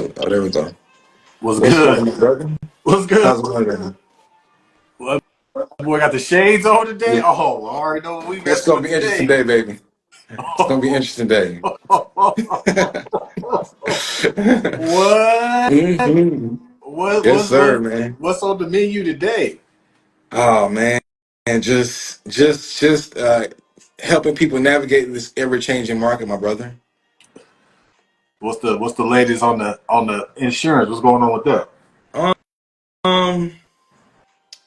good. Oh, there we go. What's What's good? going on, brother? What's good? How's it going? What boy got the shades on today? Yeah, Oh, I already know what we it's messing gonna with be an interesting today. day, baby. It's gonna be an interesting day. What? hmm What? Yes, What's sir, what? man. What's on the menu today? Oh man, and just helping people navigate this ever-changing market, my brother. What's the latest on the insurance? What's going on with that? Um, um,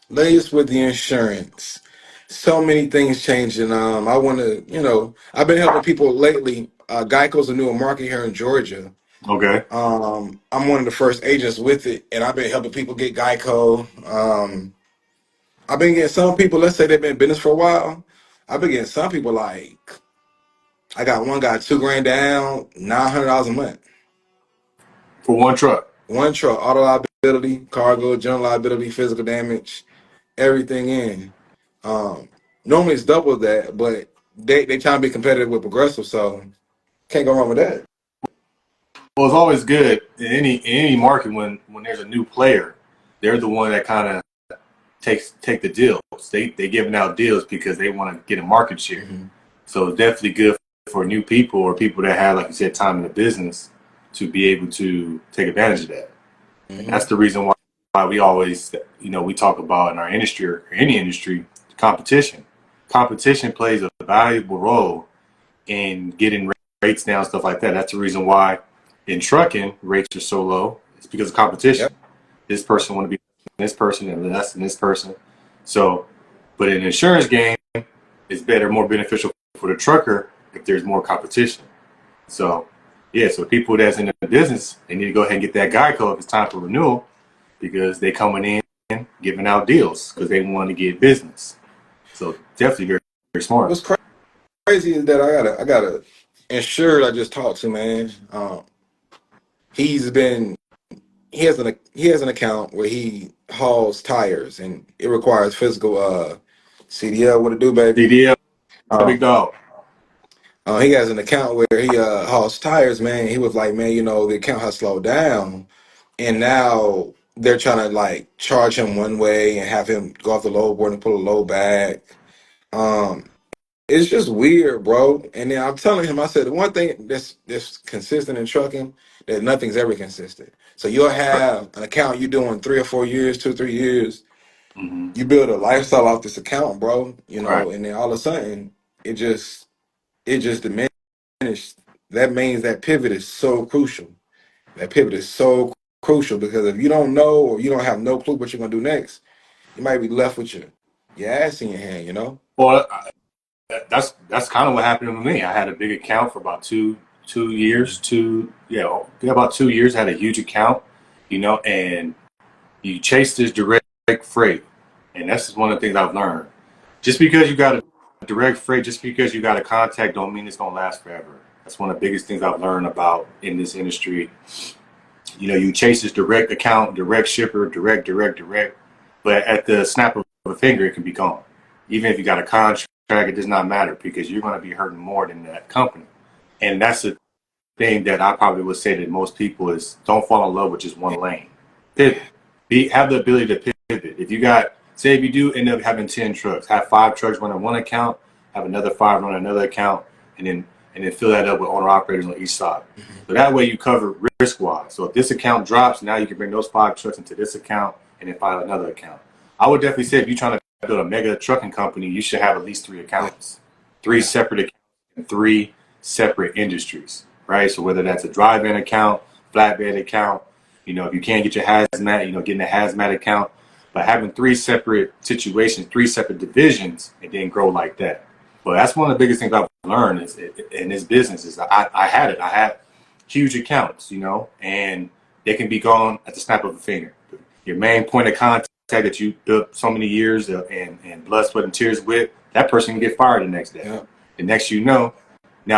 latest with the insurance. So many things changing. I want to, I've been helping people lately. Geico's a newer market here in Georgia. Okay. I'm one of the first agents with it, and I've been helping people get Geico. I've been getting some people, let's say they've been in business for a while. I've been getting some people like, I got one guy 2 grand down, $900 a month. For one truck. One truck, auto liability, cargo, general liability, physical damage, everything in. Um, Normally it's double that, but they trying to be competitive with Progressive, so can't go wrong with that. Well, it's always good in any market when there's a new player. They're the one that kind of take the deals. They giving out deals because they want to get a market share. hmm So it's definitely good for new people or people that have, like you said, time in the business to be able to take advantage of that. And hmm that's the reason why we always, we talk about in our industry or any industry, competition. Competition plays a valuable role in getting rates down, stuff like that. That's the reason why in trucking rates are so low. It's because of Yep. competition. This person want to be this person and less than this person. So, but in an insurance game, it's better, more beneficial for the trucker if there's more competition. So, yeah, so people that's in the business, they need to go ahead and get that Geico if it's time for renewal because they coming in giving out deals because they want to get business. So definitely very, very smart. What's crazy is that I got a insured I just talked to, man. He's been he has an account where he hauls tires and it requires physical CDL. What to do, baby? CDL, big Um, dog. he has an account where he hauls tires, man. He was like, man, the account has slowed down, and now they're trying to like charge him one way and have him go off the load board and pull a load back. Um, it's just weird, bro. And then I'm telling him, I said the one thing that's consistent in trucking, that nothing's ever consistent. So you'll have an account you doing 3 or 4 years, 2 or 3 years. Mm-hmm. You build a lifestyle off this account, bro. Right. And then all of a sudden it just diminished. That means that pivot is so crucial. That pivot is so crucial because if you don't know or you don't have no clue what you're gonna do next, you might be left with your ass in your hand. Well, that's kind of what happened with me. I had a big account for about two years, about 2 years. I had a huge account, and you chase this direct freight, and that's just one of the things I've learned. Just because you got a direct freight, just because you got a contact, don't mean it's gonna last forever. That's one of the biggest things I've learned about in this industry. You chase this direct account, direct shipper, direct, but at the snap of a finger, it can be gone. Even if you got a contract, it does not matter because you're going to be hurting more than that company. And that's the thing that I probably would say to most people is don't fall in love with just one lane. Pivot. Have the ability to pivot. If you got, say, if you do end up having 10 trucks, have 5 trucks run on one account, have another 5 run on another account, and then fill that up with owner operators on each side. So that way you cover risk wise. So if this account drops, now you can bring those 5 trucks into this account and then find another account. I would definitely say if you're trying to build a mega trucking company, you should have at least 3 accounts, three Yeah. separate accounts in 3 separate industries, right? So whether that's a drive-in account, flatbed account, if you can't get your hazmat, getting a hazmat account, but having 3 separate situations, 3 separate divisions, and then grow like that. But that's one of the biggest things I've learned in this business is I had huge accounts, and they can be gone at the snap of a finger. Your main point of contact that you built so many years and blood, sweat, and tears with, that person can get fired the next day. Yeah. The next now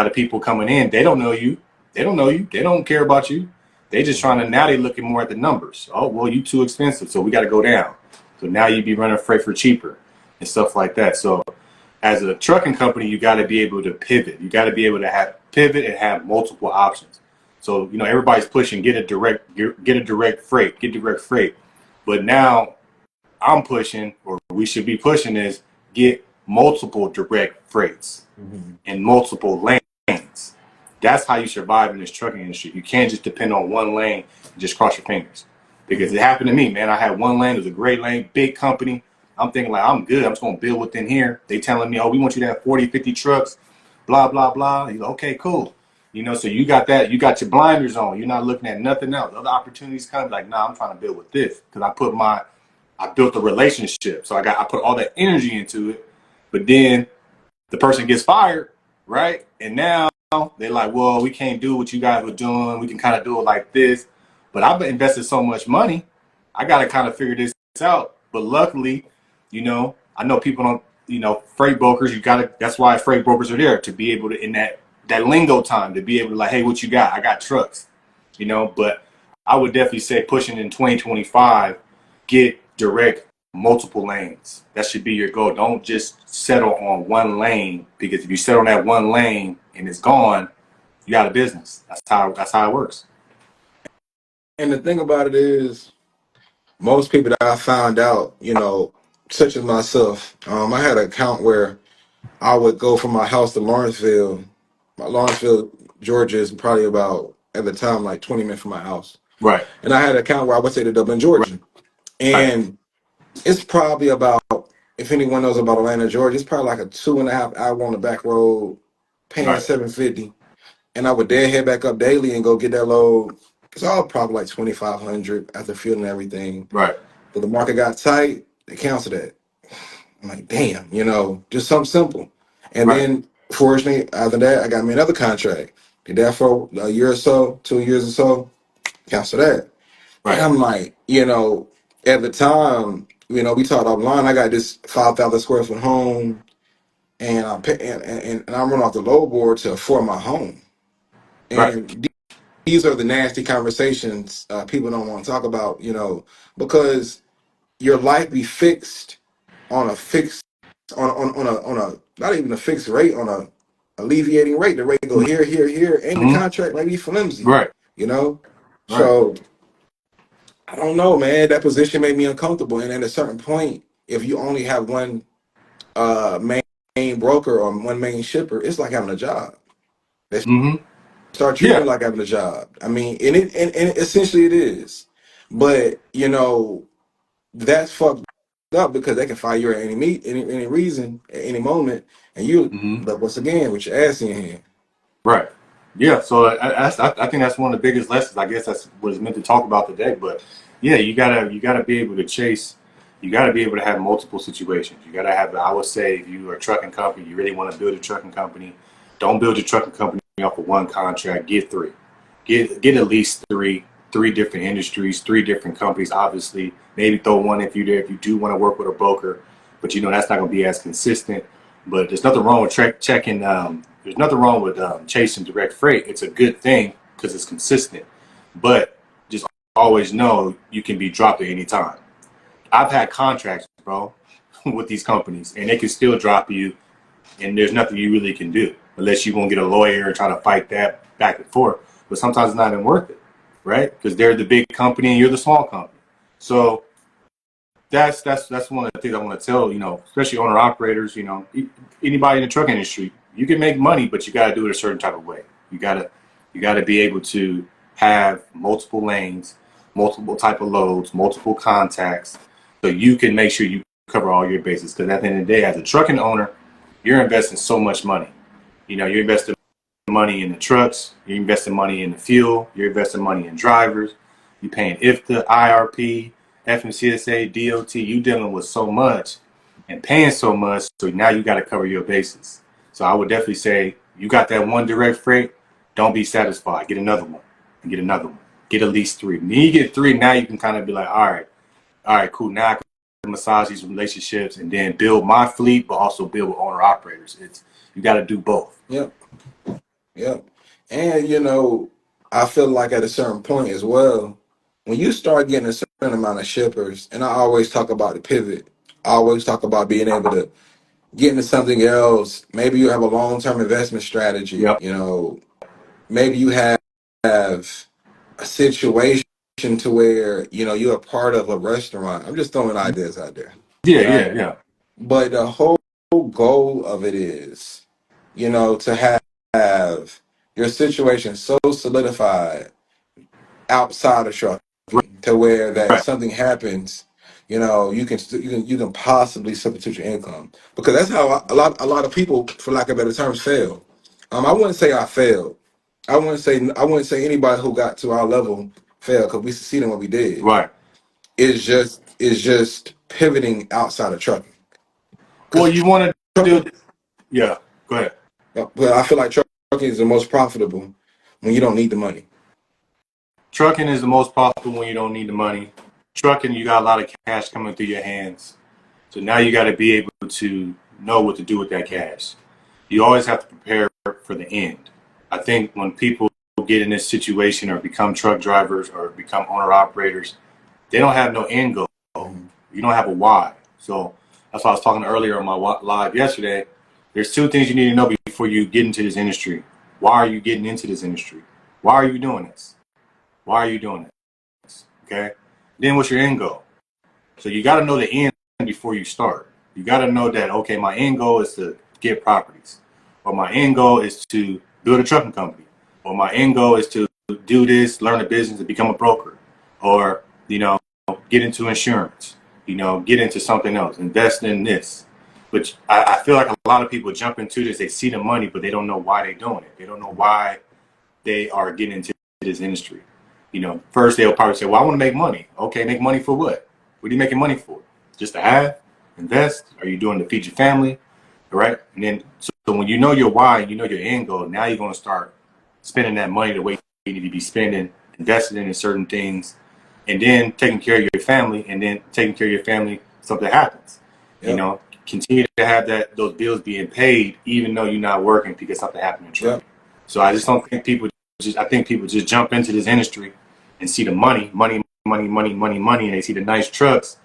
the people coming in, they don't know you. They don't know you. They don't care about you. They just trying to, now they looking more at the numbers. Oh, well, you too expensive, so we got to go down. So now you be running freight for cheaper and stuff like that. So as a trucking company, you got to be able to pivot. You got to be able to pivot and have multiple options. So everybody's pushing get a direct freight, get direct freight. But now I'm pushing, or we should be pushing, is get multiple direct freights Mhm. in multiple lanes. That's how you survive in this trucking industry. You can't just depend on one lane and just cross your fingers. Because it Mhm. happened to me, man. I had one lane, it was a great lane, big company. I'm thinking like, I'm good. I'm just gonna build within here. They telling me, oh, we want you to have 40, 50 trucks, blah, blah, blah. He's like, okay, cool. So you got that, you got your blinders on. You're not looking at nothing else. Other opportunities come, like, nah, I'm trying to build with this. Because I built a relationship. So I put all that energy into it. But then the person gets fired, right? And now they're like, well, we can't do what you guys were doing. We can kind of do it like this. But I've invested so much money. I got to kind of figure this out. But luckily, I know people don't, freight brokers, that's why freight brokers are there, to be able to, in that lingo time, to be able to like, hey, what you got? I got trucks, but I would definitely say pushing in 2025, get direct multiple lanes. That should be your goal. Don't just settle on one lane, because if you settle on that one lane and it's gone, you got a business. That's how it works. And the thing about it is, most people that I found out, such as myself, I had an account where I would go from my house to Lawrenceville. Lawrenceville, Georgia is probably about, at the time, like 20 minutes from my house. Right. And I had an account where I would say to Dublin, Right. Georgia. Right. And it's probably about, if anyone knows about Atlanta, Georgia, it's probably like a 2.5 hour on the back road, paying Right. 750. And I would then head back up daily and go get that load. It's all probably like 2,500 after fuel and everything. Right. But the market got tight, they canceled that. I'm like, damn, just something simple. And Right. then, fortunately, after that, I got me another contract. Did that for a year or so, 2 years or so, cancel that. And Right. I'm like, at the time, we talked offline. I got this 5,000 square foot home, and I pay, and I run off the load board to afford my home. Right. And these are the nasty conversations people don't want to talk about, because your life be fixed on a fixed on a not even a fixed rate, on a alleviating rate. The rate go here, here, here, and the Mm-hmm. contract might be flimsy, Right. you know. Right. So I don't know, man. That position made me uncomfortable, and at a certain point, if you only have one main broker or one main shipper, it's like having a job. They Mm-hmm. start treating Yeah. it like having a job. I mean, and essentially it is, but that's fucked up, because they can fire you at any reason at any moment, and you, Mm-hmm. but once again, with your ass in your hand. Right. Yeah. So I think that's one of the biggest lessons. I guess that's what it's meant to talk about today. But yeah, you gotta be able to chase. You gotta be able to have multiple situations. You gotta have. I would say, if you are a trucking company, you really want to build a trucking company. Don't build your trucking company off of one contract. Get three. Get at least three different industries, three different companies. Obviously, maybe throw one if you do want to work with a broker, but that's not going to be as consistent. But there's nothing wrong with checking. There's nothing wrong with chasing direct freight. It's a good thing because it's consistent. But just always know you can be dropped at any time. I've had contracts, bro, with these companies, and they can still drop you, and there's nothing you really can do unless you're gonna get a lawyer and try to fight that back and forth. But sometimes it's not even worth it, right? Because they're the big company and you're the small company. So that's one of the things I want to tell, especially owner operators, anybody in the truck industry. You can make money, but you got to do it a certain type of way. You got to be able to have multiple lanes, multiple type of loads, multiple contacts, so you can make sure you cover all your bases. Because at the end of the day, as a trucking owner, you're investing so much money. You're investing money in the trucks, you're investing money in the fuel, you're investing money in drivers, you're paying IFTA, IRP, FMCSA, DOT. You dealing with so much and paying so much, so now you got to cover your bases. So I would definitely say, you got that one direct freight, don't be satisfied. Get another one and get another one. Get at least three. When you get three, now you can kind of be like, all right, cool. Now I can massage these relationships and then build my fleet, but also build with owner operators. You got to do both. Yep, yep. And I feel like at a certain point as well, when you start getting a certain amount of shippers, and I always talk about the pivot. I always talk about being able to get into something else. Maybe you have a long term investment strategy. Yep. Maybe you have have a situation to where you're a part of a restaurant. I'm just throwing ideas out there, Yeah, right? yeah, yeah. But the whole goal of it is, to have your situation so solidified outside of trucking to where that if Right, something happens, you can possibly substitute your income, because that's how a lot of people, for lack of better terms, fail. I wouldn't say I failed. I wouldn't say anybody who got to our level failed, because we succeeded in what we did. right. It's just pivoting outside of trucking, Well, because you want to do, trucking. yeah. Go ahead. Well, I feel like trucking is the most profitable when you don't need the money. Trucking is the most profitable when you don't need the money. Trucking, you got a lot of cash coming through your hands. So now you got to be able to know what to do with that cash. You always have to prepare for the end. I think when people get in this situation or become truck drivers or become owner operators, they don't have no end goal. Mhm. You don't have a why. So that's why I was talking earlier on my live yesterday. There's two things you need to know before you get into this industry. Why are you getting into this industry? Why are you doing this? Why are you doing this? Okay. Then what's your end goal? So you got to know the end before you start. You got to know that, okay, my end goal is to get properties, or my end goal is to build a trucking company, or my end goal is to do this, learn a business, and become a broker, or get into insurance, get into something else, invest in this. Which I feel like a lot of people jump into this. They see the money, but they don't know why they're doing it. They don't know why they are getting into this industry. First they'll probably say, "Well, I want to make money." Okay, make money for what? What are you making money for? Just to have, invest? Are you doing to feed your family? Right? And then, so when you know your why, you know your end goal. Now you're going to start spending that money the way you need to be spending, investing in certain things, and then taking care of your family. And then taking care of your family, something happens. You Yep. know, continue to have those bills being paid, even though you're not working because something happened in Yep. trucking. So I just don't think people I think people just jump into this industry and see the money, money, money, money, money, money, and they see the nice trucks,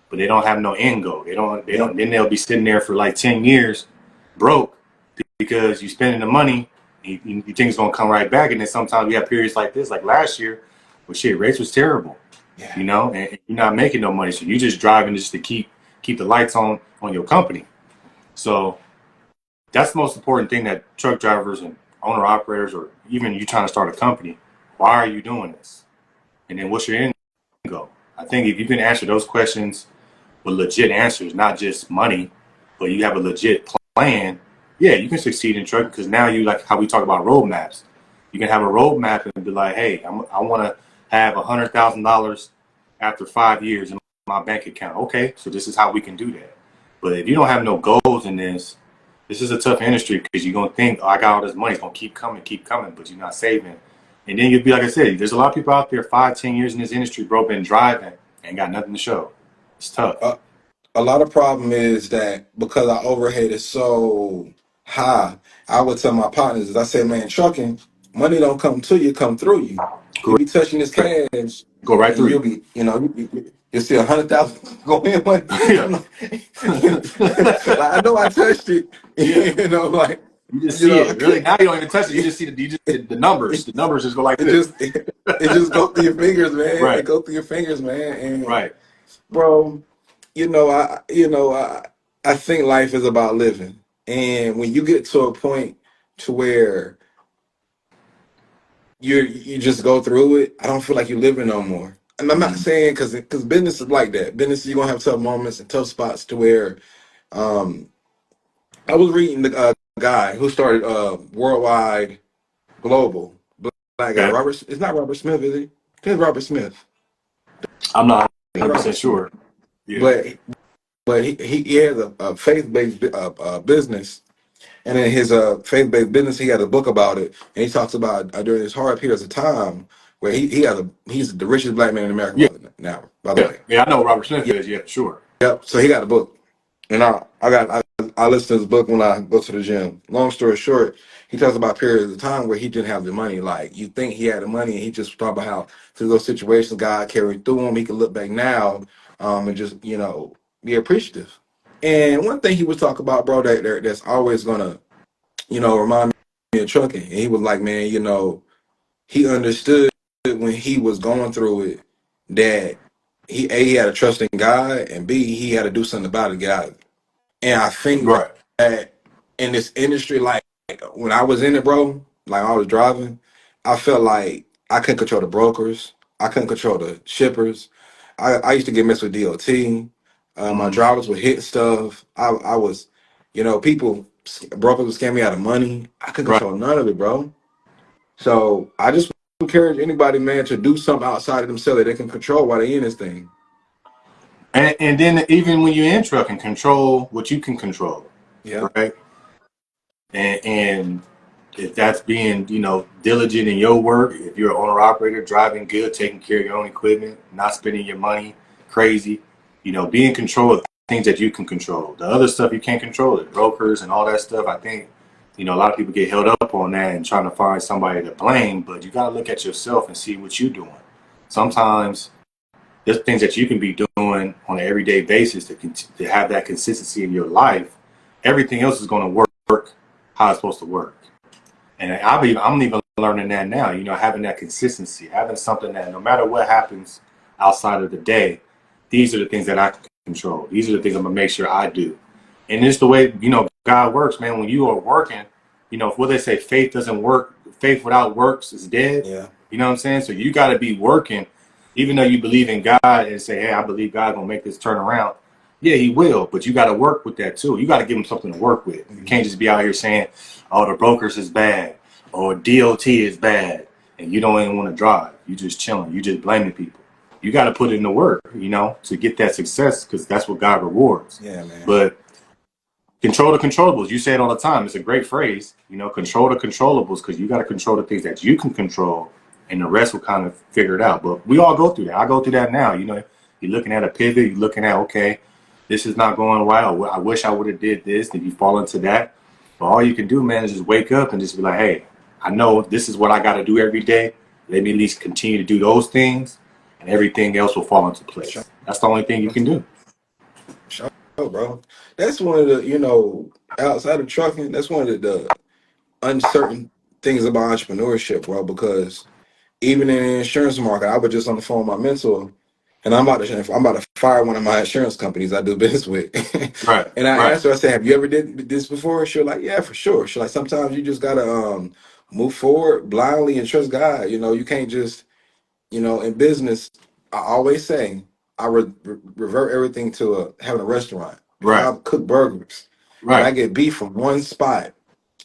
but they don't have no end goal. They don't. Yep. Then they'll be sitting there for like 10 years, broke, because you spending the money. You think it's gonna come right back, and then sometimes we have periods like this, like last year, where shit rates was terrible, Yeah. and you're not making no money, so you're just driving just to keep the lights on your company. So that's the most important thing, that truck drivers and owner operators, or even you trying to start a company, why are you doing this? And then what's your end goal? I think if you can answer those questions with legit answers, not just money, but you have a legit plan, yeah, you can succeed in trucking, because now you, like how we talk about roadmaps. You can have a roadmap and be like, hey, I want to have $100,000 after 5 years in my bank account. Okay, so this is how we can do that. But if you don't have no goals in this is a tough industry, because you're gonna think, oh, I got all this money, it's gonna keep coming, but you're not saving. And then you'll be like I said, there's a lot of people out there 5, 10 years in this industry, bro, been driving and got nothing to show. It's tough. A lot of problem is that because our overhead is so high, I would tell my partners, I say, man, trucking, money don't come to you, come through you. You be touching this Correct. cash, Go right and through you'll you. be, you'll see 100,000 go in one. Yeah. Like, I know I touched it, Yeah. like, You just see I it. Really, can't. now you don't even touch it. You just see the numbers. It, The numbers just go like it this. just it just go through your fingers, man. It Right. go through your fingers, man. And Right. bro, I think life is about living. And when you get to a point to where you just go through it, I don't feel like you're living no more. And I'm not Mm-hmm. saying because business is like that. Business, you're gonna have tough moments and tough spots to where um I was reading the guy who started Worldwide Global, black guy. Okay. Robert, it's not Robert Smith, is he? It's Robert Smith. I'm not I think Robert 100% Smith. sure. Yeah. But he has a faith-based business. And in his faith-based business, he had a book about it, and he talks about during his hard periods of time where he's the richest black man in America Yeah. now. By the Yeah. way, Yeah. I know who Robert Smith yeah, is. Yeah, for sure. yep. So he got a book, and I listen to his book when I go to the gym. Long story short, he talks about periods of time where he didn't have the money. Like you think he had the money, and he just talked about how through those situations God carried through him. He can look back now, and just be appreciative. And one thing he was talking about, bro, that's always gonna remind me of trucking. And he was like, man, he understood when he was going through it that he had to trust in God, and B, he had to do something about it to get out of it. And I think Right. that in this industry, like when I was in it, bro, like I was driving, I felt like I couldn't control the brokers. I couldn't control the shippers. I used to get messed with DOT. My Mm-hmm. drivers would hit stuff. I was, people, brokers would scam me out of money. I couldn't Right. control none of it, bro. So I just encourage anybody, man, to do something outside of themselves that they can control while they in this thing. And then even when you're in trucking, control what you can control, Yeah. right? And if that's being, diligent in your work, if you're an owner operator, driving good, taking care of your own equipment, not spending your money crazy, be in control of things that you can control. The other stuff you can't control, the brokers and all that stuff, I think, a lot of people get held up on that and trying to find somebody to blame, but you got to look at yourself and see what you're doing. Sometimes there's things that you can be doing on an everyday basis to have that consistency in your life. Everything else is going to work how it's supposed to work. And I'm even learning that now, having that consistency, having something that no matter what happens outside of the day, these are the things that I can control. These are the things I'm going to make sure I do. And it's the way, God works, man. When you are working, what they say, faith doesn't work. Faith without works is dead. Yeah. You know what I'm saying? So you got to be working, even though you believe in God and say, hey, I believe God's going to make this turn around. Yeah, he will, but you got to work with that too. You got to give him something to work with. You Mhm. can't just be out here saying, oh, the brokers is bad or DOT is bad and you don't even want to drive. You just chilling. You just blaming people. You got to put in the work, to get that success because that's what God rewards. Yeah, man. But control the controllables. You say it all the time. It's a great phrase. Control the controllables because you got to control the things that you can control, and the rest will kind of figure it out. But we all go through that. I go through that now. You're looking at a pivot. You're looking at, okay, this is not going well. I wish I would have did this. Then you fall into that. But all you can do, man, is just wake up and just be like, hey, I know this is what I got to do every day. Let me at least continue to do those things, and everything else will fall into Sure. place. That's the only thing you can do. Sure, bro. That's one of the, outside of trucking, that's one of the uncertain things about entrepreneurship, bro, because even in the insurance market, I was just on the phone with my mentor, and I'm about to fire one of my insurance companies I do business with. Right, And I right, asked her, I said, "Have you ever did this before?" She was like, "Yeah, for sure." She like, "Sometimes you just gotta move forward blindly and trust God. You can't just, in business, I always say I revert everything to having a restaurant. If right, I cook burgers and I right. get beef from one spot,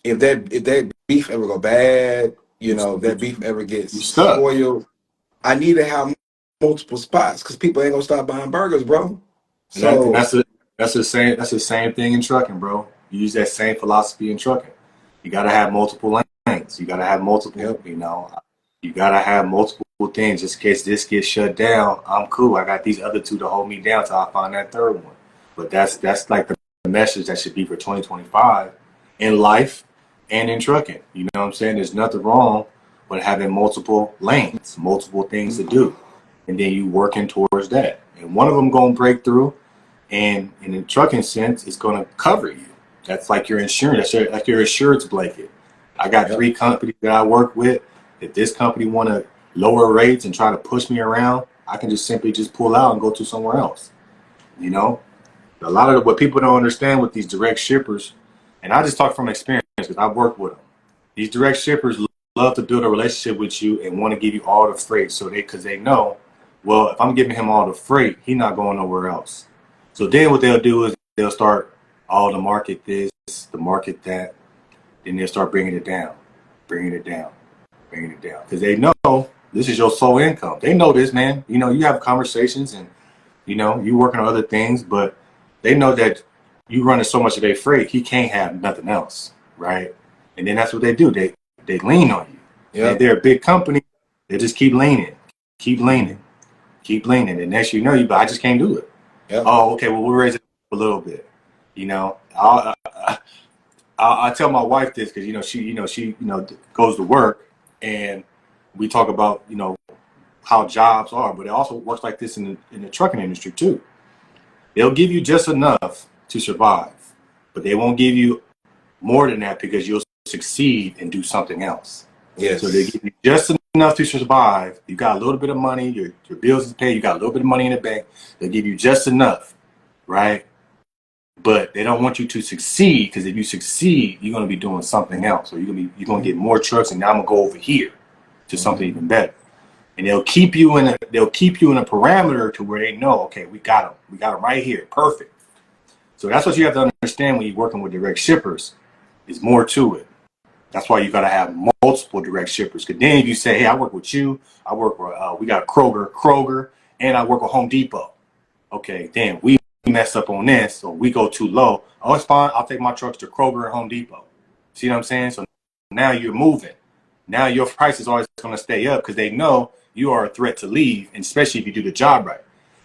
if that beef ever go bad, You, if you, that beef ever gets you stuck. spoiled, I need to have multiple spots because people ain't gonna stop buying burgers, bro. And So, that's the same thing in trucking, bro. You use that same philosophy in trucking. You gotta have multiple lanes. You gotta have multiple, yep, you gotta have multiple things. Just in case this gets shut down, I'm cool. I got these other two to hold me down till I find that third one. But that's like the message that should be for 2025 in life and in trucking. You know what I'm saying? There's nothing wrong with having multiple lanes, multiple things to do, and then you working towards that. And one of them gonna break through, and in the trucking sense, it's going to cover you. That's like your insurance. That's like your insurance blanket. I got yep, 3 companies that I work with. If this company want to lower rates and try to push me around, I can just simply just pull out and go to somewhere else. You know, a lot of what people don't understand with these direct shippers, and I just talk from experience because I've worked with them. These direct shippers love to build a relationship with you and want to give you all the freight, because they know, well, if I'm giving him all the freight, he's not going nowhere else. So then what they'll do is they'll start all the market this, the market that, then they'll start bringing it down, bringing it down, bringing it down, because they know this is your sole income. They know this, man. You have conversations and you working on other things, but they know that you running so much of their freight, he can't have nothing else, right? And then that's what they do. They lean on you. And if yep, they're a big company, they just keep leaning, keep leaning, mhm, keep leaning. And next but I just can't do it. yep, Oh, okay, well, we'll raise it a little bit. I tell my wife this because she goes to work, and we talk about how jobs are, but it also works like this in the trucking industry too. They'll give you just enough to survive, but they won't give you more than that because you'll succeed and do something else. So they yes, give you just enough to survive. You got a little bit of money. Your bills is paid. You got a little bit of money in the bank. They give you just enough, right? But they don't want you to succeed, because if you succeed, you're going to be doing something else. So you're going to get more trucks, and now I'm going to go over here to something even better. And they'll keep you in a parameter to where they know, okay, we got them. We got them right here. Perfect. So that's what you have to understand when you're working with direct shippers. There's more to it. That's why you got to have multiple direct shippers. Because then if you say, hey, I work with you, I work with, we got Kroger, and I work with Home Depot. Okay, then we mess up on this, or we go too low. Oh, it's fine. I'll take my trucks to Kroger and Home Depot. See what I'm saying? So now you're moving. Now your price is always going to stay up because they know you are a threat to leave, and especially if you do the job right.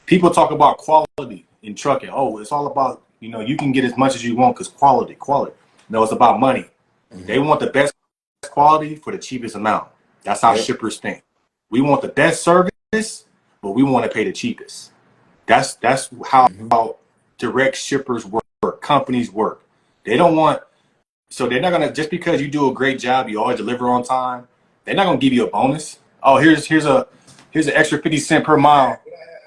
People talk about quality in trucking. Oh, it's all about, you can get as much as you want because quality. No, it's about money. Mm-hmm. They want the best quality for the cheapest amount. That's how shippers think. We want the best service, but we want to pay the cheapest. That's how direct shippers work, companies work. They don't want, so they're not gonna, just because you do a great job, you always deliver on time, they're not gonna give you a bonus. Oh, here's an extra 50 cents per mile.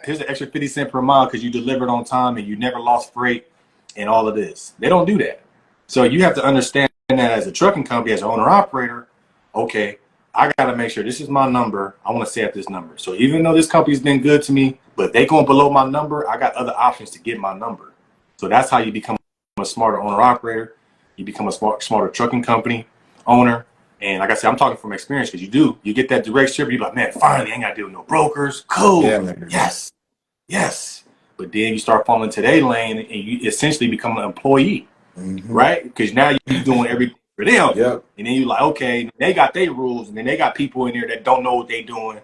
Here's an extra 50 cents per mile because you delivered on time and you never lost freight and all of this. They don't do that. So you have to understand that as a trucking company, as an owner operator, okay, I got to make sure this is my number. I want to stay at this number. So even though this company's been good to me, but they going below my number, I got other options to get my number. So that's how you become a smarter owner operator. You become a smarter trucking company owner. And like I said, I'm talking from experience, because you get that direct shipper. You're like, man, finally, I ain't got to deal with no brokers. Cool. Yeah, yes. But then you start falling into their lane, and you essentially become an employee, right? Because now you're doing everything for them. Yep. And then you're like, okay, they got their rules, and then they got people in there that don't know what they're doing.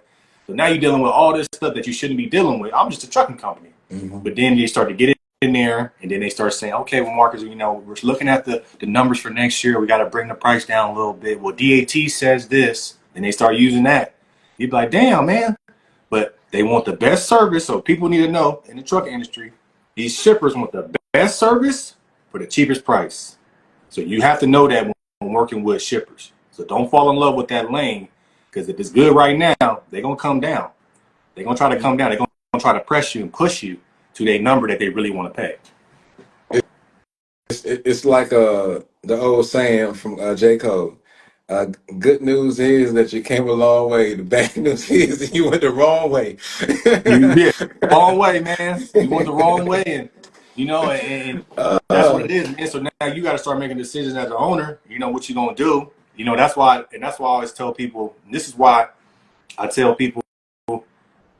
So now you're dealing with all this stuff that you shouldn't be dealing with. I'm just a trucking company. But then you start to get in there, and then they start saying, okay, well, Marcus, we're looking at the numbers for next year. We got to bring the price down a little bit. Well, DAT says this, and they start using that. You'd be like, damn, man. But they want the best service, so people need to know in the trucking industry, these shippers want the best service for the cheapest price. So you have to know that when working with shippers. So don't fall in love with that lane, because if it's good right now, they're going to come down. They're going to try to come down. They're going to try to press you and push you to their number that they really want to pay. It's like the old saying from J. Cole. Good news is that you came a long way. The bad news is that you went the wrong way. You did wrong way, man. You went the wrong way, and and that's what it is, man. So now you got to start making decisions as an owner. What you're gonna do. That's why I always tell people. And this is why I tell people,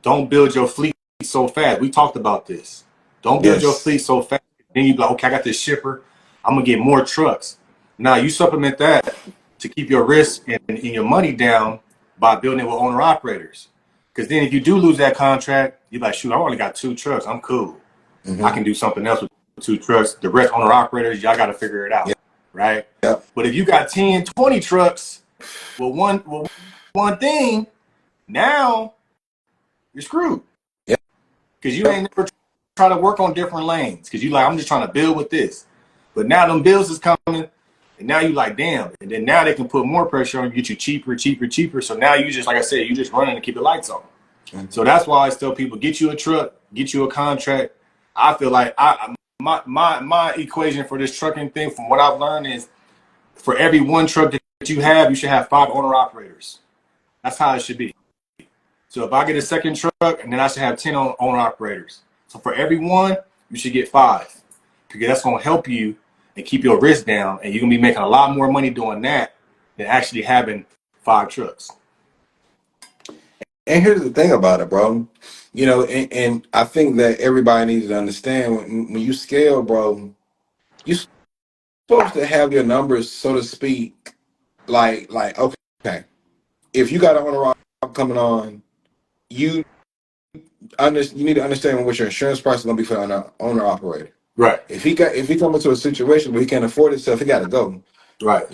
don't build your fleet so fast. We talked about this. Don't build your fleet so fast. Then you be like, okay, I got this shipper. I'm gonna get more trucks. Now you supplement that to keep your risk and your money down by building it with owner operators. Because then if you do lose that contract, you're like, shoot, I only got 2 trucks. I'm cool. I can do something else with 2 trucks. The rest owner operators, y'all got to figure it out, right? Yep. But if you got 10, 20 trucks with one thing, now you're screwed. Because you ain't never try to work on different lanes. Because you like, I'm just trying to build with this. But now them bills is coming. And now you like, damn. And then now they can put more pressure on you, get you cheaper. So now you just, like I said, you just running to keep the lights on. So that's why I tell people, get you a truck, get you a contract. I feel like my equation for this trucking thing, from what I've learned, is for every 1 truck that you have, you should have 5 owner operators. That's how it should be. So if I get a second truck, and then I should have 10 owner operators. So for every 1, you should get 5, because that's going to help you and keep your risk down, and you're going to be making a lot more money doing that than actually having 5 trucks. And here's the thing about it, bro. And I think that everybody needs to understand, when you scale, bro, you're supposed to have your numbers, so to speak, like okay, if you got an owner coming on, you need to understand what your insurance price is going to be for an owner operator. Right. If he come into a situation where he can't afford himself, he got to go. Right.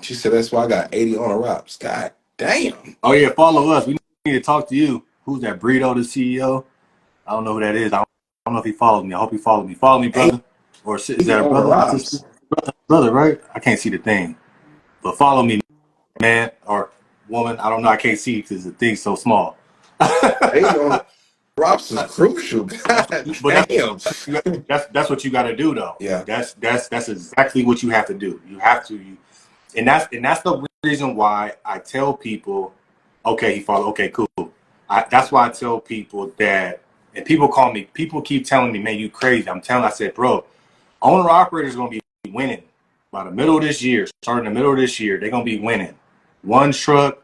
She said, that's why I got 80 owner ops. God damn. Oh yeah, follow us. We need to talk to you. Who's that? Brito, the CEO? I don't know who that is. I don't know if he follows me. I hope he follows me. Follow me, brother. Or is that a brother? Brother, right? I can't see the thing. But follow me, man. Or woman. I don't know. I can't see because the thing's so small. 80 on drops is crucial. That's God but damn. that's what you got to do though. Yeah. That's exactly what you have to do. You have to and that's the reason why I tell people, okay, he followed. Okay, cool. That's why I tell people that, and people keep telling me, man, you crazy. I said, bro, owner operators are gonna be winning by the middle of this year. Starting the middle of this year, they're gonna be winning. One truck,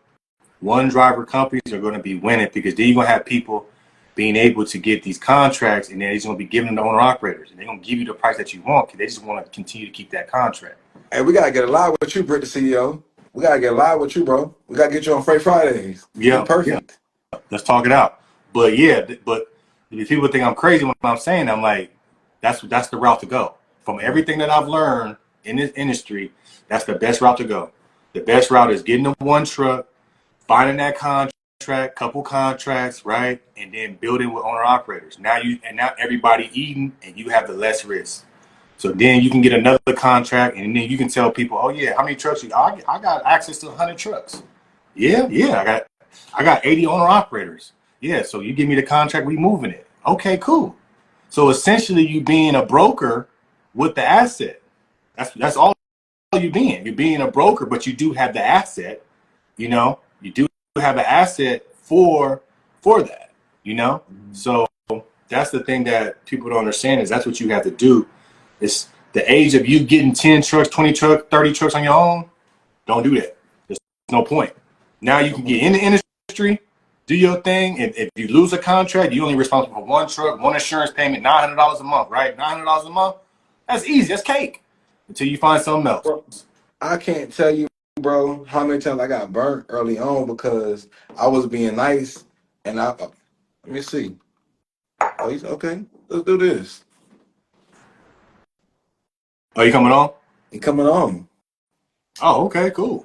one driver companies are gonna be winning because then you're gonna have people being able to get these contracts, and then he's going to be giving them to owner operators, and they're going to give you the price that you want because they just want to continue to keep that contract. Hey, we gotta get alive with you, Britt, the CEO. We gotta get alive with you, bro. We gotta get you on Freight Fridays. You'd be Yeah, yeah. perfect. Let's talk it out. But yeah, but if people think I'm crazy when I'm saying, I'm like, that's the route to go. From everything that I've learned in this industry, that's the best route to go. The best route is getting the one truck, finding that contract, couple contracts, right, and then building with owner operators. Now everybody eating, and you have the less risk. So then you can get another contract, and then you can tell people, oh yeah, how many trucks you got? I got access to 100 trucks. Yeah, I got 80 owner operators. Yeah, so you give me the contract, we moving it. Okay, cool. So essentially, you being a broker with the asset. That's all you being. You're being a broker, but you do have the asset. You do have an asset for that. So that's the thing that people don't understand is that's what you have to do. It's the age of you getting 10 trucks, 20 trucks, 30 trucks on your own. Don't do that. There's no point. Now you can get in the industry, do your thing. If you lose a contract, you're only responsible for one truck, one insurance payment, $900 a month, right? $900 a month. That's easy. That's cake until you find something else. Bro, I can't tell you, bro, how many times I got burnt early on because I was being nice and let me see. Oh, he's okay. Let's do this. Are you coming on? He coming on. Oh, okay, cool.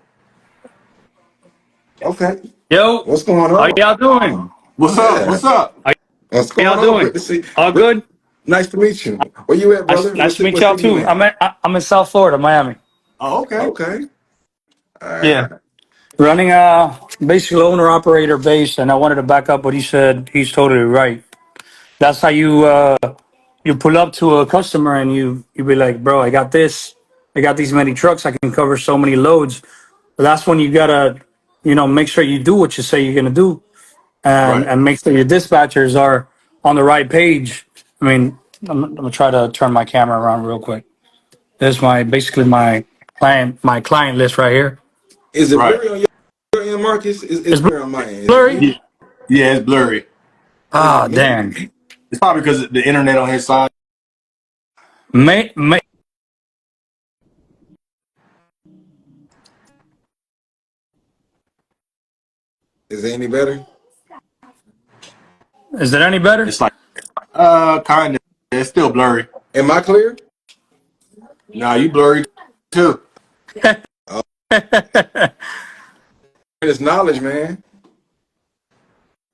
Okay. Yo, What's going how y'all doing? on? What's up? Yeah. What's up? How What's y'all going on? Good doing? to see. All Good. good? Nice to meet you. Where you at, brother? Nice to meet What y'all city you too. in? I'm in South Florida, Miami. Oh, okay. Okay. All Yeah, right. running a basically owner operator base, and I wanted to back up what he said. He's totally right. That's how you pull up to a customer and you be like, bro, I got these many trucks, I can cover so many loads. But that's when you gotta, make sure you do what you say you're gonna do, Right. and make sure your dispatchers are on the right page. I mean, I'm gonna try to turn my camera around real quick. There's basically my client list right here. Is it Right. blurry on your end, Marcus? It's It's blurry on my end. Is it blurry. me? Yeah. Yeah, it's blurry. Is it Ah, me? damn. It's probably because the internet on his side. May, Is it any better? is it any better? It's like kind of. It's still blurry. Am I clear? Nah, you blurry too. Oh, it's knowledge, man.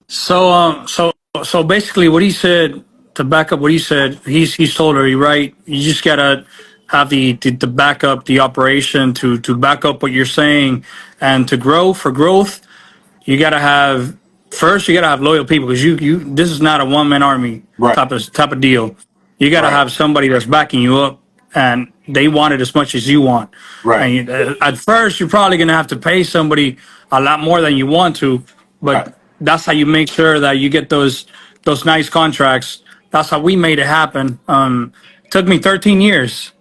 So basically, what he said, to back up what he said, he's totally right. You just gotta have the back up the operation to back up what you're saying, and to grow for growth. You gotta have first. You gotta have loyal people because you this is not a one man army Right. type of deal. You gotta Right. have somebody that's backing you up, and they want it as much as you want. Right. And at first, you're probably gonna have to pay somebody a lot more than you want to, Right. but that's how you make sure that you get those nice contracts. That's how we made it happen. It took me 13 years,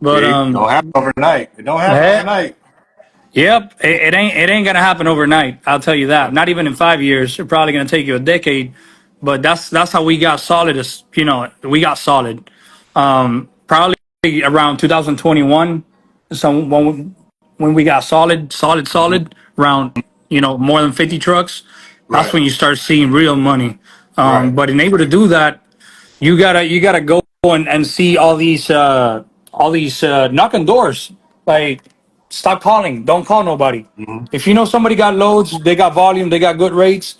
but See, don't happen overnight. It don't happen yeah. overnight. Yep, it ain't gonna happen overnight. I'll tell you that. Right. Not even in 5 years. It's probably gonna take you a decade. But that's how we got solid. We got solid. Probably around 2021. So when we got Mm-hmm. solid around more than 50 trucks. That's Right. when you start seeing real money. Right. But in able to do that, you gotta go and see all these knocking doors. Like, stop calling. Don't call nobody. Mm-hmm. If you know somebody got loads, they got volume, they got good rates,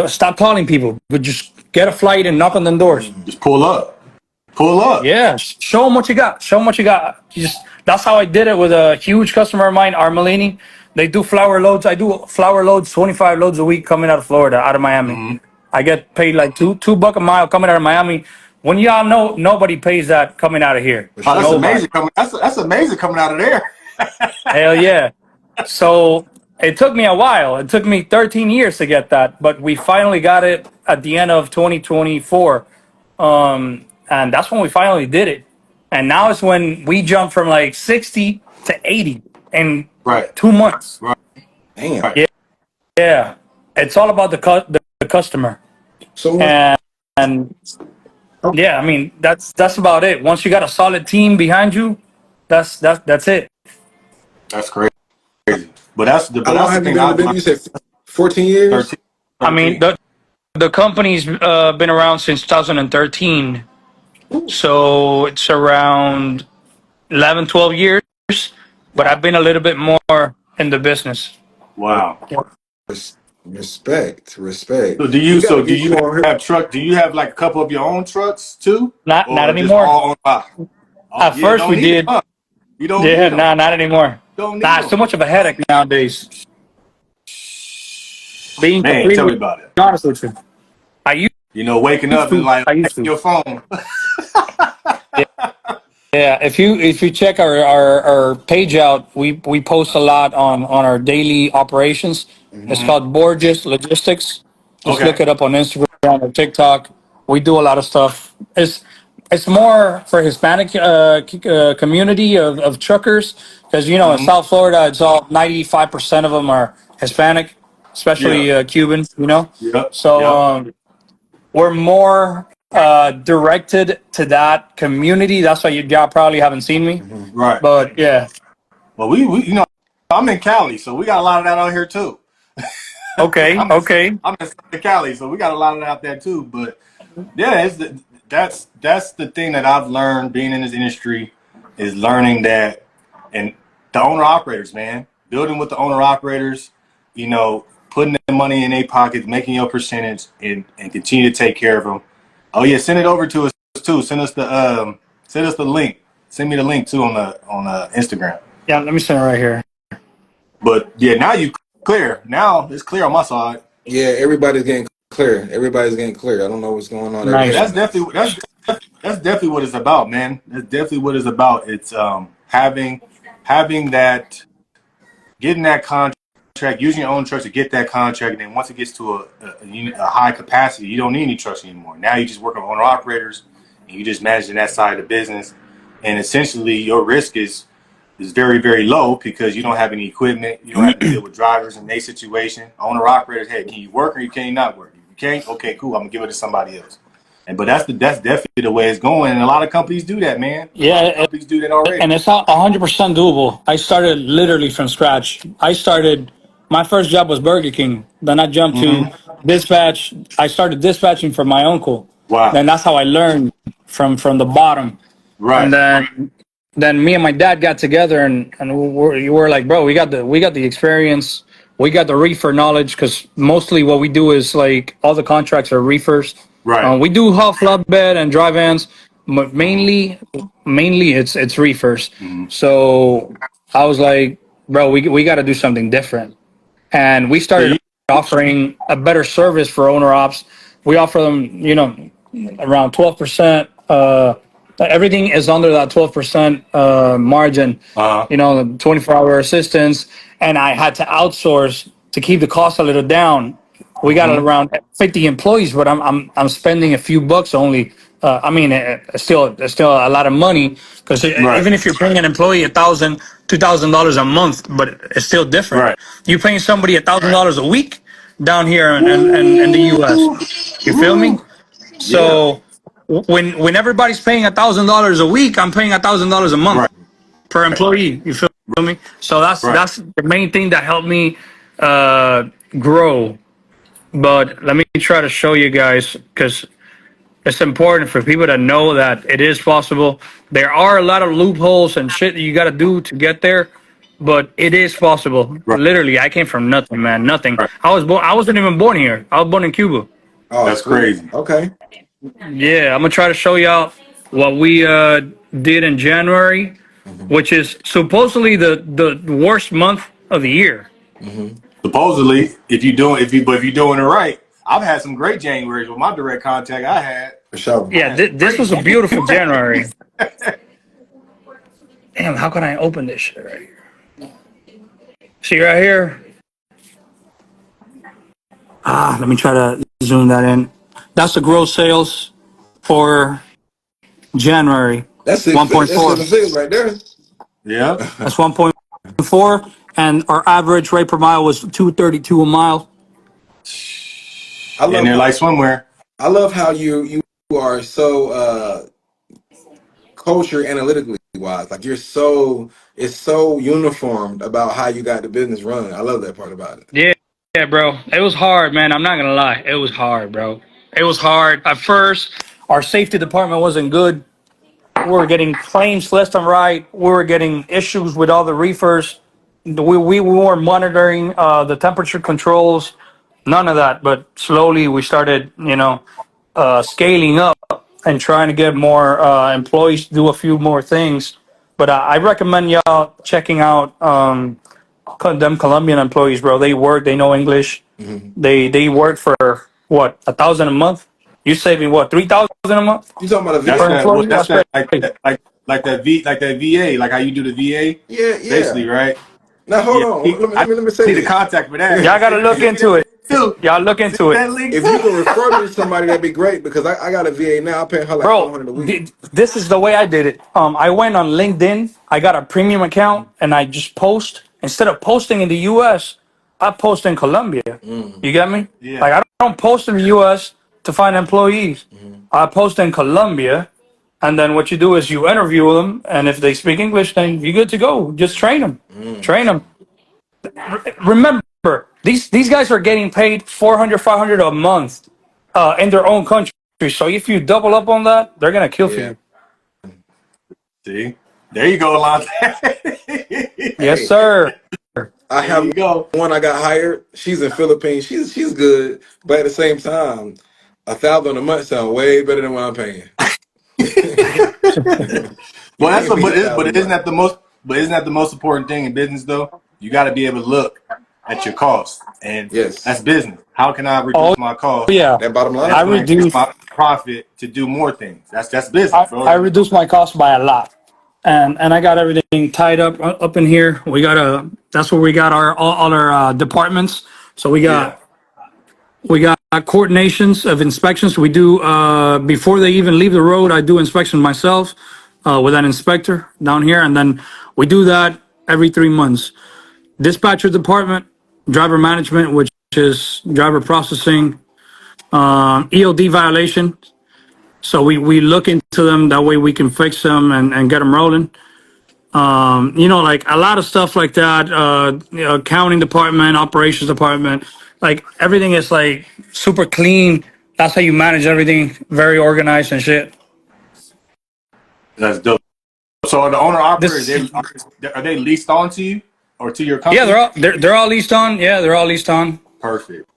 stop calling people. But just get a flight and knock on them doors. Mm. Just pull up. Pull up. Yeah, show them what you got. Show them what you got. Just that's how I did it with a huge customer of mine, Armelini. They do flower loads. I do flower loads, 25 loads a week coming out of Florida, out of Miami. Mm-hmm. I get paid like $2 a mile coming out of Miami. When y'all know nobody pays that coming out of here. For Oh, that's sure. Nobody. amazing. That's amazing coming out of there. Hell yeah. So it took me a while. It took me 13 years to get that, but we finally got it at the end of 2024. And that's when we finally did it. And now it's when we jump from like 60 to 80 in Right. 2 months. Right. Damn. Right. Yeah. Yeah. It's all about the customer. So when And yeah, I mean that's about it. Once you got a solid team behind you, that's it. That's crazy. how But long that's the have you thing been in the I've business? learned. You said 14 years? 13, I mean 13. the company's been around since 2013. Ooh, So it's around 11, 12 years, but Wow. I've been a little bit more in the business. Wow. respect, respect. So do We you got to so do get you you on here. have truck? Do you have like a couple of your own trucks too, Not or just anymore. all owned by? Oh At yeah, first don't we need them. did. Huh? You don't Yeah, need them. nah, not anymore. Don't Nah, need it's too them. much of a headache nowadays. Being Man, tell me completely about it. honest with you, I Waking used up and to. like I used to. your phone. Yeah, if you check our page out, we post a lot on our daily operations. It's Hmm. Mhm. called Borges Logistics. Just look Okay. it up on Instagram or TikTok. We do a lot of stuff. It's more for Hispanic community of truckers because in Hmm. South Florida it's all 95% of them are Hispanic, Yeah. especially Cuban. Yep. So Yep. we're more directed to that community. That's why y'all probably haven't seen me. Hmm. Right. But yeah, Well, we I'm in Cali, so we got a lot of that out here too. okay, okay. I'm in Southern Cali, so we got a lot of that out there too. But yeah, that's the thing that I've learned being in this industry is learning that and the owner operators, man, building with the owner operators, putting the money in their pockets, making your percentage, and continue to take care of them. Oh yeah, send it over to us too. Send us the link. Send me the link too on Instagram. Yeah, let me send it right here. But yeah, now you clear. Now it's clear on my side. Yeah, everybody's getting clear. Everybody's getting clear. I don't know what's going on. They're Yeah, Nice. hitting that's us. definitely that's definitely what it's about, man. That's definitely what it's about. It's having that, getting that contract, using your own trucks to get that contract, and then once it gets to a high capacity, you don't need any trucks anymore. Now you just work on owner operators, and you just managing that side of the business, and essentially your risk is very, very low because you don't have any equipment. You don't have to deal with drivers in their situation. Owner operators, hey, can you work or you can not work? If you can't, okay, cool. I'm gonna give it to somebody else. But that's definitely the way it's going, and a lot of companies do that, man. A lot of Yeah, companies do that already. and it's 100% doable. I started literally from scratch. My first job was Burger King. Then I jumped to Mm-hmm. dispatch. I started dispatching for my uncle. Wow. Then that's how I learned from the bottom. And Right. then me and my dad got together and we were like, bro, we got the experience, we got the reefer knowledge because mostly what we do is like all the contracts are reefers. Right. We do haul flatbed and dry vans, but Mm-hmm. mainly it's reefers. Mm-hmm. So I was like, bro, we got to do something different, and we So started you, offering a better service for owner ops. We offer them, around 12%. Everything is under that 12% margin. uh, 24-hour assistance, and I had to outsource to keep the cost a little down. We got mm-hmm. around 50 employees, but I'm spending a few bucks only. I mean, it's still a lot of money because Right. even if you're paying an employee $1,000, $2,000 a month, but it's still different. Right. You're paying somebody $1,000 a week down here in the U.S. Ooh. You feel me? Ooh. Yeah. So when everybody's paying $1,000 a week, I'm paying $1,000 a month Right. per employee. You feel me? So that's Right. that's the main thing that helped me grow. But let me try to show you guys because it's important for people to know that it is possible. There are a lot of loopholes and shit that you got to do to get there, but it is possible. Right. Literally, I came from nothing, man. Nothing. Right. I was born. I wasn't even born here. I was born in Cuba. Oh, That's sweet. crazy. Okay. Yeah, I'm gonna try to show y'all what we did in January, Hmm. which is supposedly the worst month of the year. Mm-hmm. Supposedly, if you're doing it right, I've had some great Januaries with my direct contact. For sure. I Yeah, had some this great was a beautiful January. Januaries. Damn, how can I open this shit right here? See right here? Let me try to zoom that in. That's the gross sales for January, That's that's 1.4. 6 figures right there. Yeah, That's 1.4, and our average rate per mile was 232 a mile. I getting love there like swimwear. I love how you are so culture analytically wise. Like you're so it's so uniformed about how you got the business running. I love that part about it. Yeah, yeah, bro. It was hard, man. I'm not gonna lie. It was hard, bro. It was hard. At first, our safety department wasn't good. We were getting claims left and right. We were getting issues with all the reefers. We weren't monitoring the temperature controls. None of that. But slowly we started, scaling up and trying to get more employees to do a few more things. But I recommend y'all checking out them Colombian employees, bro. They work. They know English. Hmm. They work for what, 1,000 a month. You saving what, 3,000 a month You talking about a That's per VA? that. Well, employee? that's That's that. great. Like that VA. Like how you do the VA, Yeah, basically, yeah. right? Now hold Yeah. on. I Let me say need a this. contact for that. Y'all gotta look Send me that into it. link too. Y'all look Send me into it, that link If you too. can refer me to somebody, that'd be great because I got a VA now. I pay her like bro. 400 a week. This is the way I did it. I went on LinkedIn. I got a premium account, and I just post. Instead of posting in the U.S., I post in Colombia. Mm, You get me? Yeah. Like I don't post in the U.S. to find employees. mm, I post in Colombia, and then what you do is you interview them, and if they speak English, then you're good to go. Just train them. mm. Train them. Remember, these guys are getting paid 400, 500 a month in their own country. So if you double up on that, they're gonna kill for Yeah. you. See, there you go, Alante. Yes, Hey, sir. I There you have go. one I got hired. She's in Philippines. She's good, but at the same time, 1,000 a month sound way better than what I'm paying. You Well, can't beat a but 1,000 a isn't month. that the most? But isn't that the most important thing in business, though? You got to be able to look at your costs, and Yes, that's business. How can I Oh reduce my costs? yeah, that bottom I That's line. going to increase reduce. my profit to do more things. That's business, I bro. reduce my cost by a lot, and I got everything tied up in here. We got a. That's where we got all our departments. So Yeah, we got coordinations of inspections. We do before they even leave the road. I do inspections myself with an inspector down here, and then we do that every 3 months. Dispatcher department, driver management, which is driver processing, ELD violation. So we look into them. That way we can fix them and get them rolling. Like a lot of stuff like that. Accounting department, operations department, like everything is like super clean. That's how you manage everything, very organized and shit. that's dope. So the owner operators, This, are they leased on to you or to your yeah, company? they're all leased on. Yeah, they're all leased on. Perfect.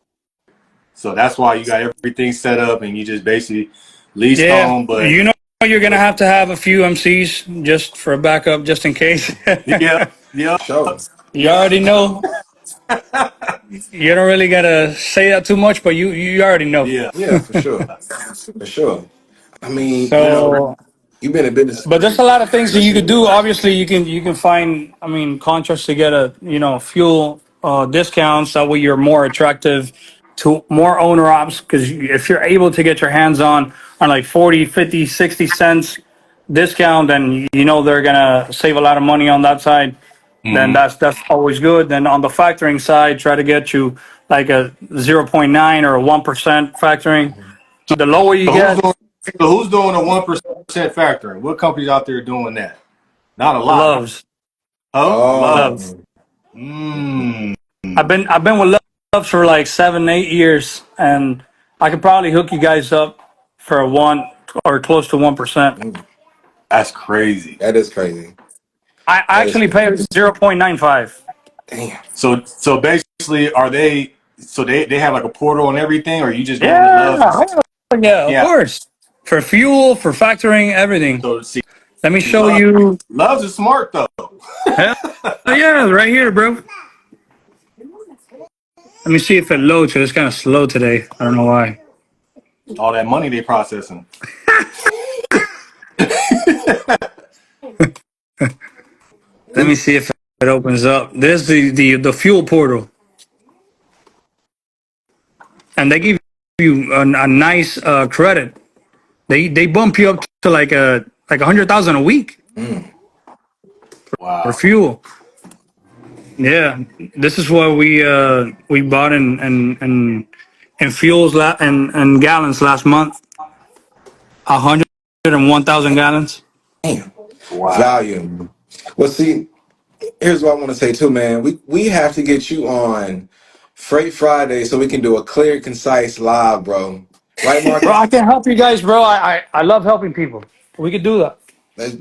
So that's why you got everything set up, and you just basically leased Yeah, on. But you know you're gonna have a few MCs just for a backup, just in case. yeah, yeah, For sure. You already know. You don't really gotta say that too much, but you already know. yeah. Yeah, for sure. For sure. I mean, So, you've been in business. but there's a lot of things that you could do. Obviously, you can find. I mean, contracts to get a fuel discounts. That way, you're more attractive to more owner ops because if you're able to get your hands on like 40, 50, 60 cents discount, then they're gonna save a lot of money on that side. Then Mm-hmm. that's always good. Then on the factoring side, try to get you like a 0.9 or a 1% factoring. The lower you So who's get, doing? So who's doing a 1% factoring? What companies out there doing that? Not a lot. loves. Huh? Loves. Loves. Oh, Mm. I've been with Loves for like 7, 8 years, and I could probably hook you guys up for a 1 or close to 1%. mm, That's crazy. that is crazy. I That is actually crazy. pay 0.95. Damn. So basically, are they? So they have like a portal and everything, or you just go into Loves and Yeah, yeah, of yeah. course. For fuel, for factoring, everything. So see, Let me show Loves you. Loves is smart though. Hell yeah, right here, bro. Let me see if it loads. 'Cause it's kind of slow today. I don't know why. All that money they processing. Let me see if it opens up. There's the fuel portal, and they give you a nice credit. They bump you up to like 100,000 a week Mm. for Wow. fuel. Yeah, this is what we bought in fuels and gallons last month. 101,000 gallons. Damn. Wow. Volume. Well, see, here's what I want to say too, man. We have to get you on Freight Friday so we can do a clear, concise live, bro. Right, Bro, I Marcus? can help you guys, bro. I love helping people. We could do that. Let's-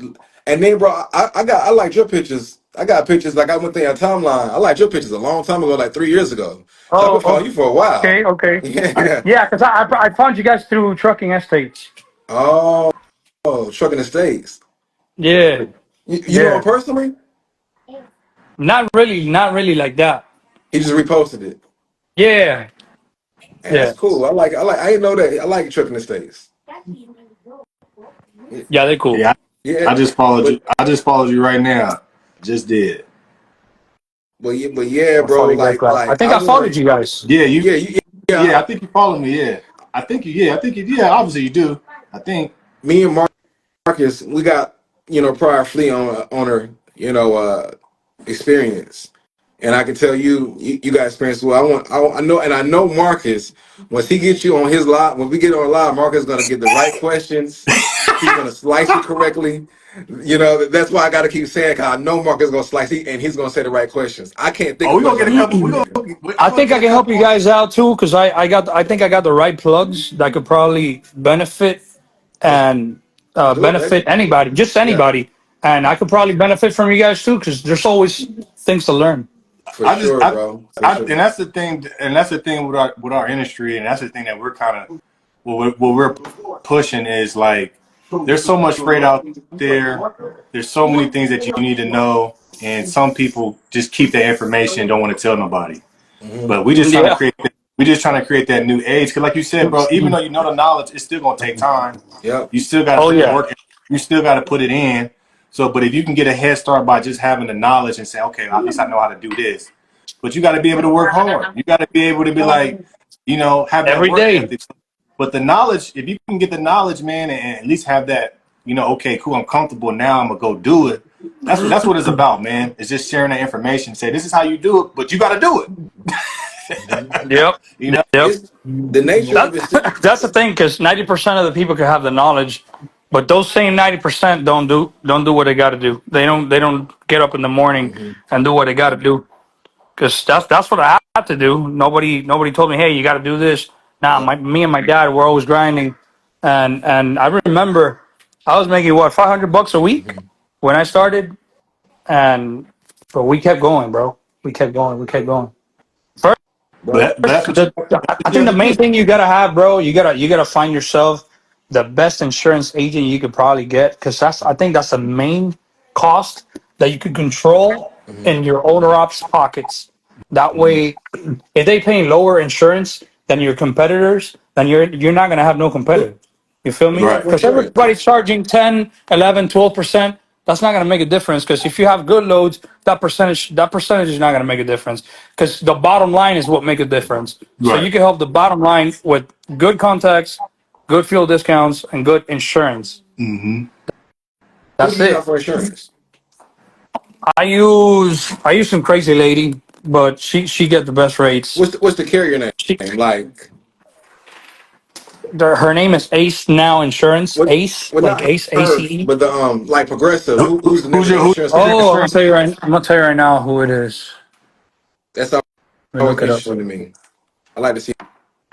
And then, bro, I liked your pictures. I got pictures like I went through your timeline. I liked your pictures a long time ago, like 3 years ago. So I've been Oh, following you for a while. okay, okay. Yeah. Yeah, because I found you guys through trucking estates. Oh, trucking the states. Yeah, You know him yeah. personally? Not really like that. He just reposted it. Yeah, And that's yeah, cool. I didn't know that. I like trucking the states. yeah. They're cool. Yeah, I Yeah, just followed but you. I just followed you right now. Just did. but yeah, I follow bro. you guys back. I think I I followed want. you guys. Yeah, you. Yeah, yeah. Yeah, I think you follow me. Yeah, I think you. Yeah, I think you. Yeah, obviously you do. I think. Me and Marcus, we got prior fleet owner experience, and I can tell you got experience. Well, I know Marcus. Once he gets you on his live, when we get on live, Marcus is gonna get the right questions. He's gonna slice it correctly. That's why I got to keep saying. Cause I know Marcus is gonna slice it, and he's gonna say the right questions. I can't think Oh, of we gonna questions get a off the top couple. of my We gonna. head. I I'm gonna think I get a can help you couple. guys out too because I think I got the right plugs that could probably benefit Let's and do it, benefit baby. anybody, just Yeah, anybody, and I could probably benefit from you guys too because there's always things to learn. for I just. sure, bro. For I. And sure. that's the thing. And that's the thing with our industry. And that's the thing that we're kind of what we're pushing is like. There's so much freight out there. There's so many things that you need to know, and some people just keep that information and don't want to tell nobody. Hmm. But we just trying to Yeah. create. We just trying to create that new age. Because, like you said, bro, even though you know the knowledge, it's still gonna take time. Yep. You still got to Oh put the yeah. work in. You still got to put it in. So, but if you can get a head start by just having the knowledge and say, okay, at least I know how to do this. But you got to be able to work hard. You got to be able to be like, have that Every work day. ethic. But the knowledge, if you can get the knowledge, man, and at least have that, okay, cool, I'm comfortable now. I'm gonna go do it. That's what it's about, man. It's just sharing that information. Say this is how you do it, but you got to do it. Yep. You know. Yep. It's the nature of it. That's the thing because 90% of the people can have the knowledge, but those same 90% don't do what they got to do. They don't get up in the morning Hmm. and do what they got to do. Because that's what I had to do. Nobody told me, hey, you got to do this. Nah, Yeah. me and my dad were always grinding, and I remember I was making what $500 a week Hmm. when I started, and but we kept going, bro. We kept going. We kept going. Bro. But that's what I you think have the to main do. thing you gotta have, bro, you gotta find yourself the best insurance agent you could probably get, because I think that's the main cost that you could control Hmm. in your owner ops pockets. That Mhm. way, if they paying lower insurance than your competitors, then you're not gonna have no What competitor. You feel me? what Right. Because insurance? everybody's charging 10, 11, 12%. That's not going to make a difference because if you have good loads, that percentage is not going to make a difference because the bottom line is what make a difference. So Right. you can help the bottom line with good contacts, good fuel discounts, and good insurance. Mm-hmm. Who do That's you have it. for insurance? I use some crazy lady, but she get the best rates. What's the carrier name? She Like her name is Ace Now Insurance. what? Ace Well, like not Ace her, ACE. but the like Progressive. Who's the name Who's of the your insurance company? Oh, insurance? I'm gonna tell you right now who it is. That's Let me always look it up. interesting to me. I like to see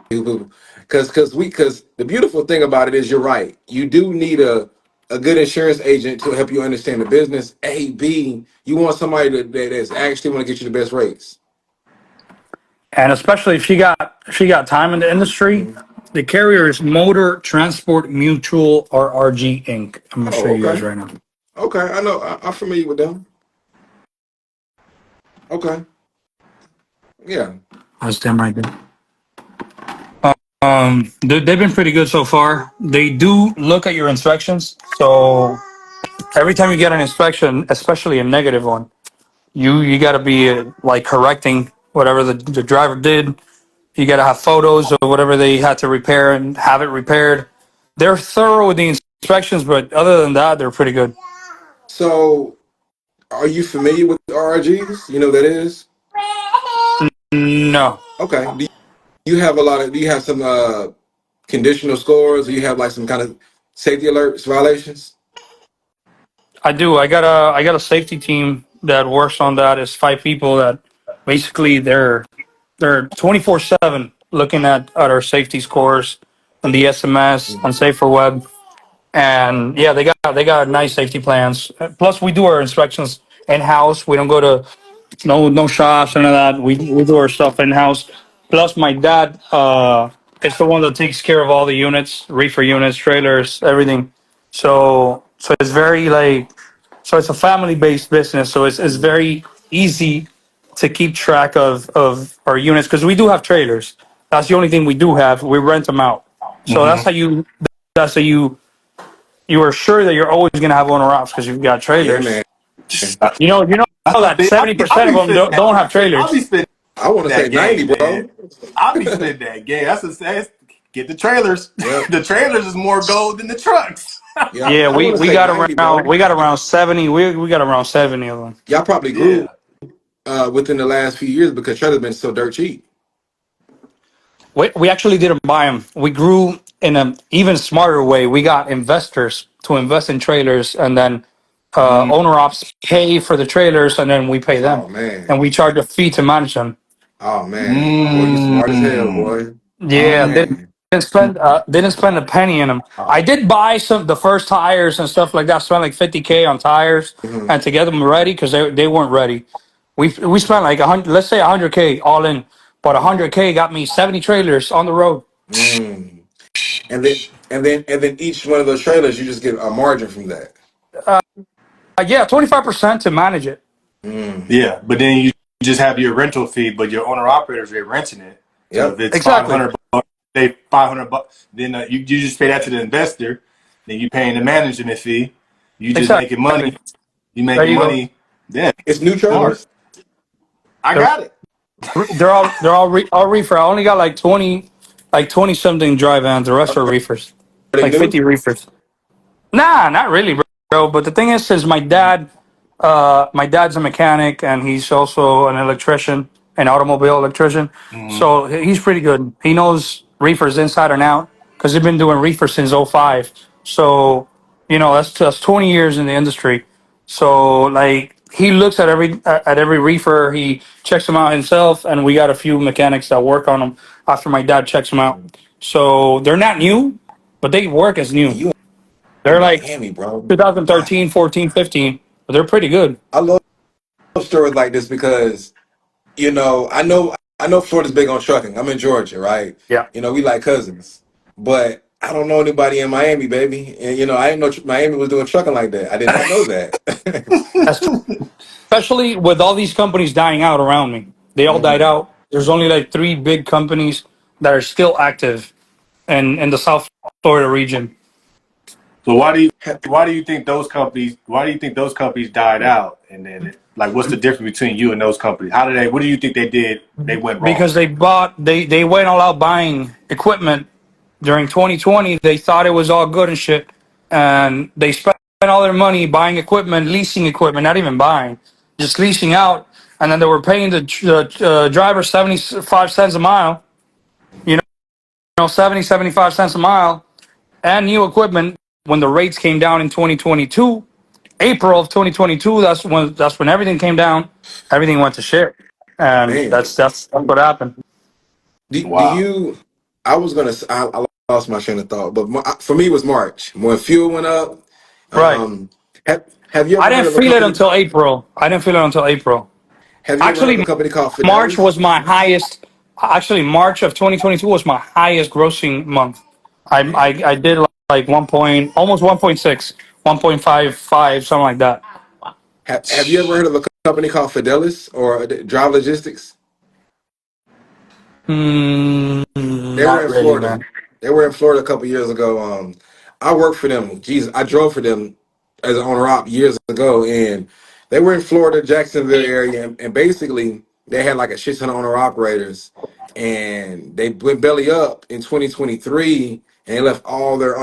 who, because the beautiful thing about it is you're right. You do need a good insurance agent to help you understand the business. A B, you want somebody that's actually want to get you the best rates. And especially if she got time in the industry, Mhm. the carrier is Motor Transport Mutual or RG Inc. I'm gonna show Oh, you guys okay, right now. okay. I know. I'm familiar with them. Okay, yeah. That's them right there. They've been pretty good so far. They do look at your inspections. So every time you get an inspection, especially a negative one, you got to be like correcting whatever the driver did. You got to have photos of whatever they had to repair and have it repaired. They're thorough with the inspections, but other than that, they're pretty good. So, are you familiar with RRGs? You know what that is? No, Okay. Do you have a lot of? Do you have some conditional scores? Or you have like some kind of safety alerts violations? I do. I got a safety team that works on that. It's 5 people that basically they're 24/7 looking at our safety scores on the SMS on Safer Web, and yeah, they got nice safety plans. Plus, we do our inspections in house. We don't go to no shops, none of that. We do our stuff in house. Plus, my dad is the one that takes care of all the units, reefer units, trailers, everything. So it's very like so it's a family based business. So it's very easy to keep track of our units because we do have trailers. That's the only thing we do have. We rent them out. So Mm-hmm. that's how you are sure that you're always gonna have owner ops because you've got Yeah, trailers. man. You know that I 70% of be them spending don't have I'll be trailers. spending I want to say that 90, game, man. bro. I'll be spending that game. That's get the trailers. Yep. The trailers is more gold than the trucks. Yep. Yeah, I we want to we say got 90, around bro. we got around 70. We got around 70 of them. Y'all probably grew Yeah. within the last few years because trailers been so dirt cheap. We actually didn't buy them. We grew in an even smarter way. We got investors to invest in trailers, and then Mm, owner ops pay for the trailers, and then we pay them, Oh and man. we charge a fee to manage them. Oh man. Boy, you smart as hell, mm, boy. Oh Yeah, man. didn't spend a penny in them. I did buy some the first tires and stuff like that. Spent like 50K on tires Hmm. and to get them ready because they weren't ready. We spent like 100, let's say 100K all in, but 100K got me 70 trailers on the road. Mm. And then each one of those trailers, you just get a margin from that. Yeah, 25% to manage it. Mm. yeah, but then you just have your rental fee, but your owner operators they're renting it. So if Yep. it's Exactly, 500 bucks, they 500 bucks. Then you just pay that to the investor. Then you paying the management fee. You just making money. exactly. You There making you go. money. Yeah, It's new smart. trailers. I They're got it. all reefer. I only got like 20 something dry vans. The rest are reefers, Are they like new? 50 reefers. Nah, not really, bro. But the thing is my dad's a mechanic and he's also an electrician, an automobile electrician. Mm-hmm. So he's pretty good. He knows reefers inside and out because he's been doing reefers since '05. So that's 20 years in the industry. So like he looks at every reefer, he checks them out himself, and we got a few mechanics that work on them after my dad checks them out. So they're not new, but they work as And new. you in They're like Miami, bro. I 2013, 14, 15, but they're pretty good. I love stories like this because I know Florida's big on trucking. I'm in Georgia, right? Yeah, We like cousins, but I don't know anybody in Miami, baby. And I didn't know Miami was doing trucking like that. I did not know that. that's especially with all these companies dying out around me. They all died Hmm. out. There's only like 3 big companies that are still active in the South Florida region. So why do you think those companies died out? And then like what's the difference between you and those companies? What do you think they did they went wrong? Because they went all out buying equipment during 2020. They thought it was all good and shit, and they spent all their money buying equipment, leasing equipment, not even buying, just leasing out, and then they were paying the driver 75 cents a mile. You 75 cents a mile, and new equipment. When the rates came down in 2022, April of 2022, that's when everything came down. Everything went to shit, and Man, that's what happened. do Wow. you? I was gonna. I lost my train of thought, but for me, it was March when fuel went up. Right. Um, have you I ever heard didn't of a feel it company? until April. I didn't feel it until April. Have you ever heard of a Actually, company called March Fidelis? was my highest. Actually, March of 2022 was my highest grossing month. Man, I did like almost 1.6, 1.55, something like that. have you ever heard of a company called Fidelis or Drive Logistics? They were Not in really, Florida. man. They were in Florida a couple years ago. I worked for them. Jesus, I drove for them as an owner op years ago, and they were in Florida, Jacksonville area, and basically they had like a shit ton of owner operators, and they went belly up in 2023, and they left all their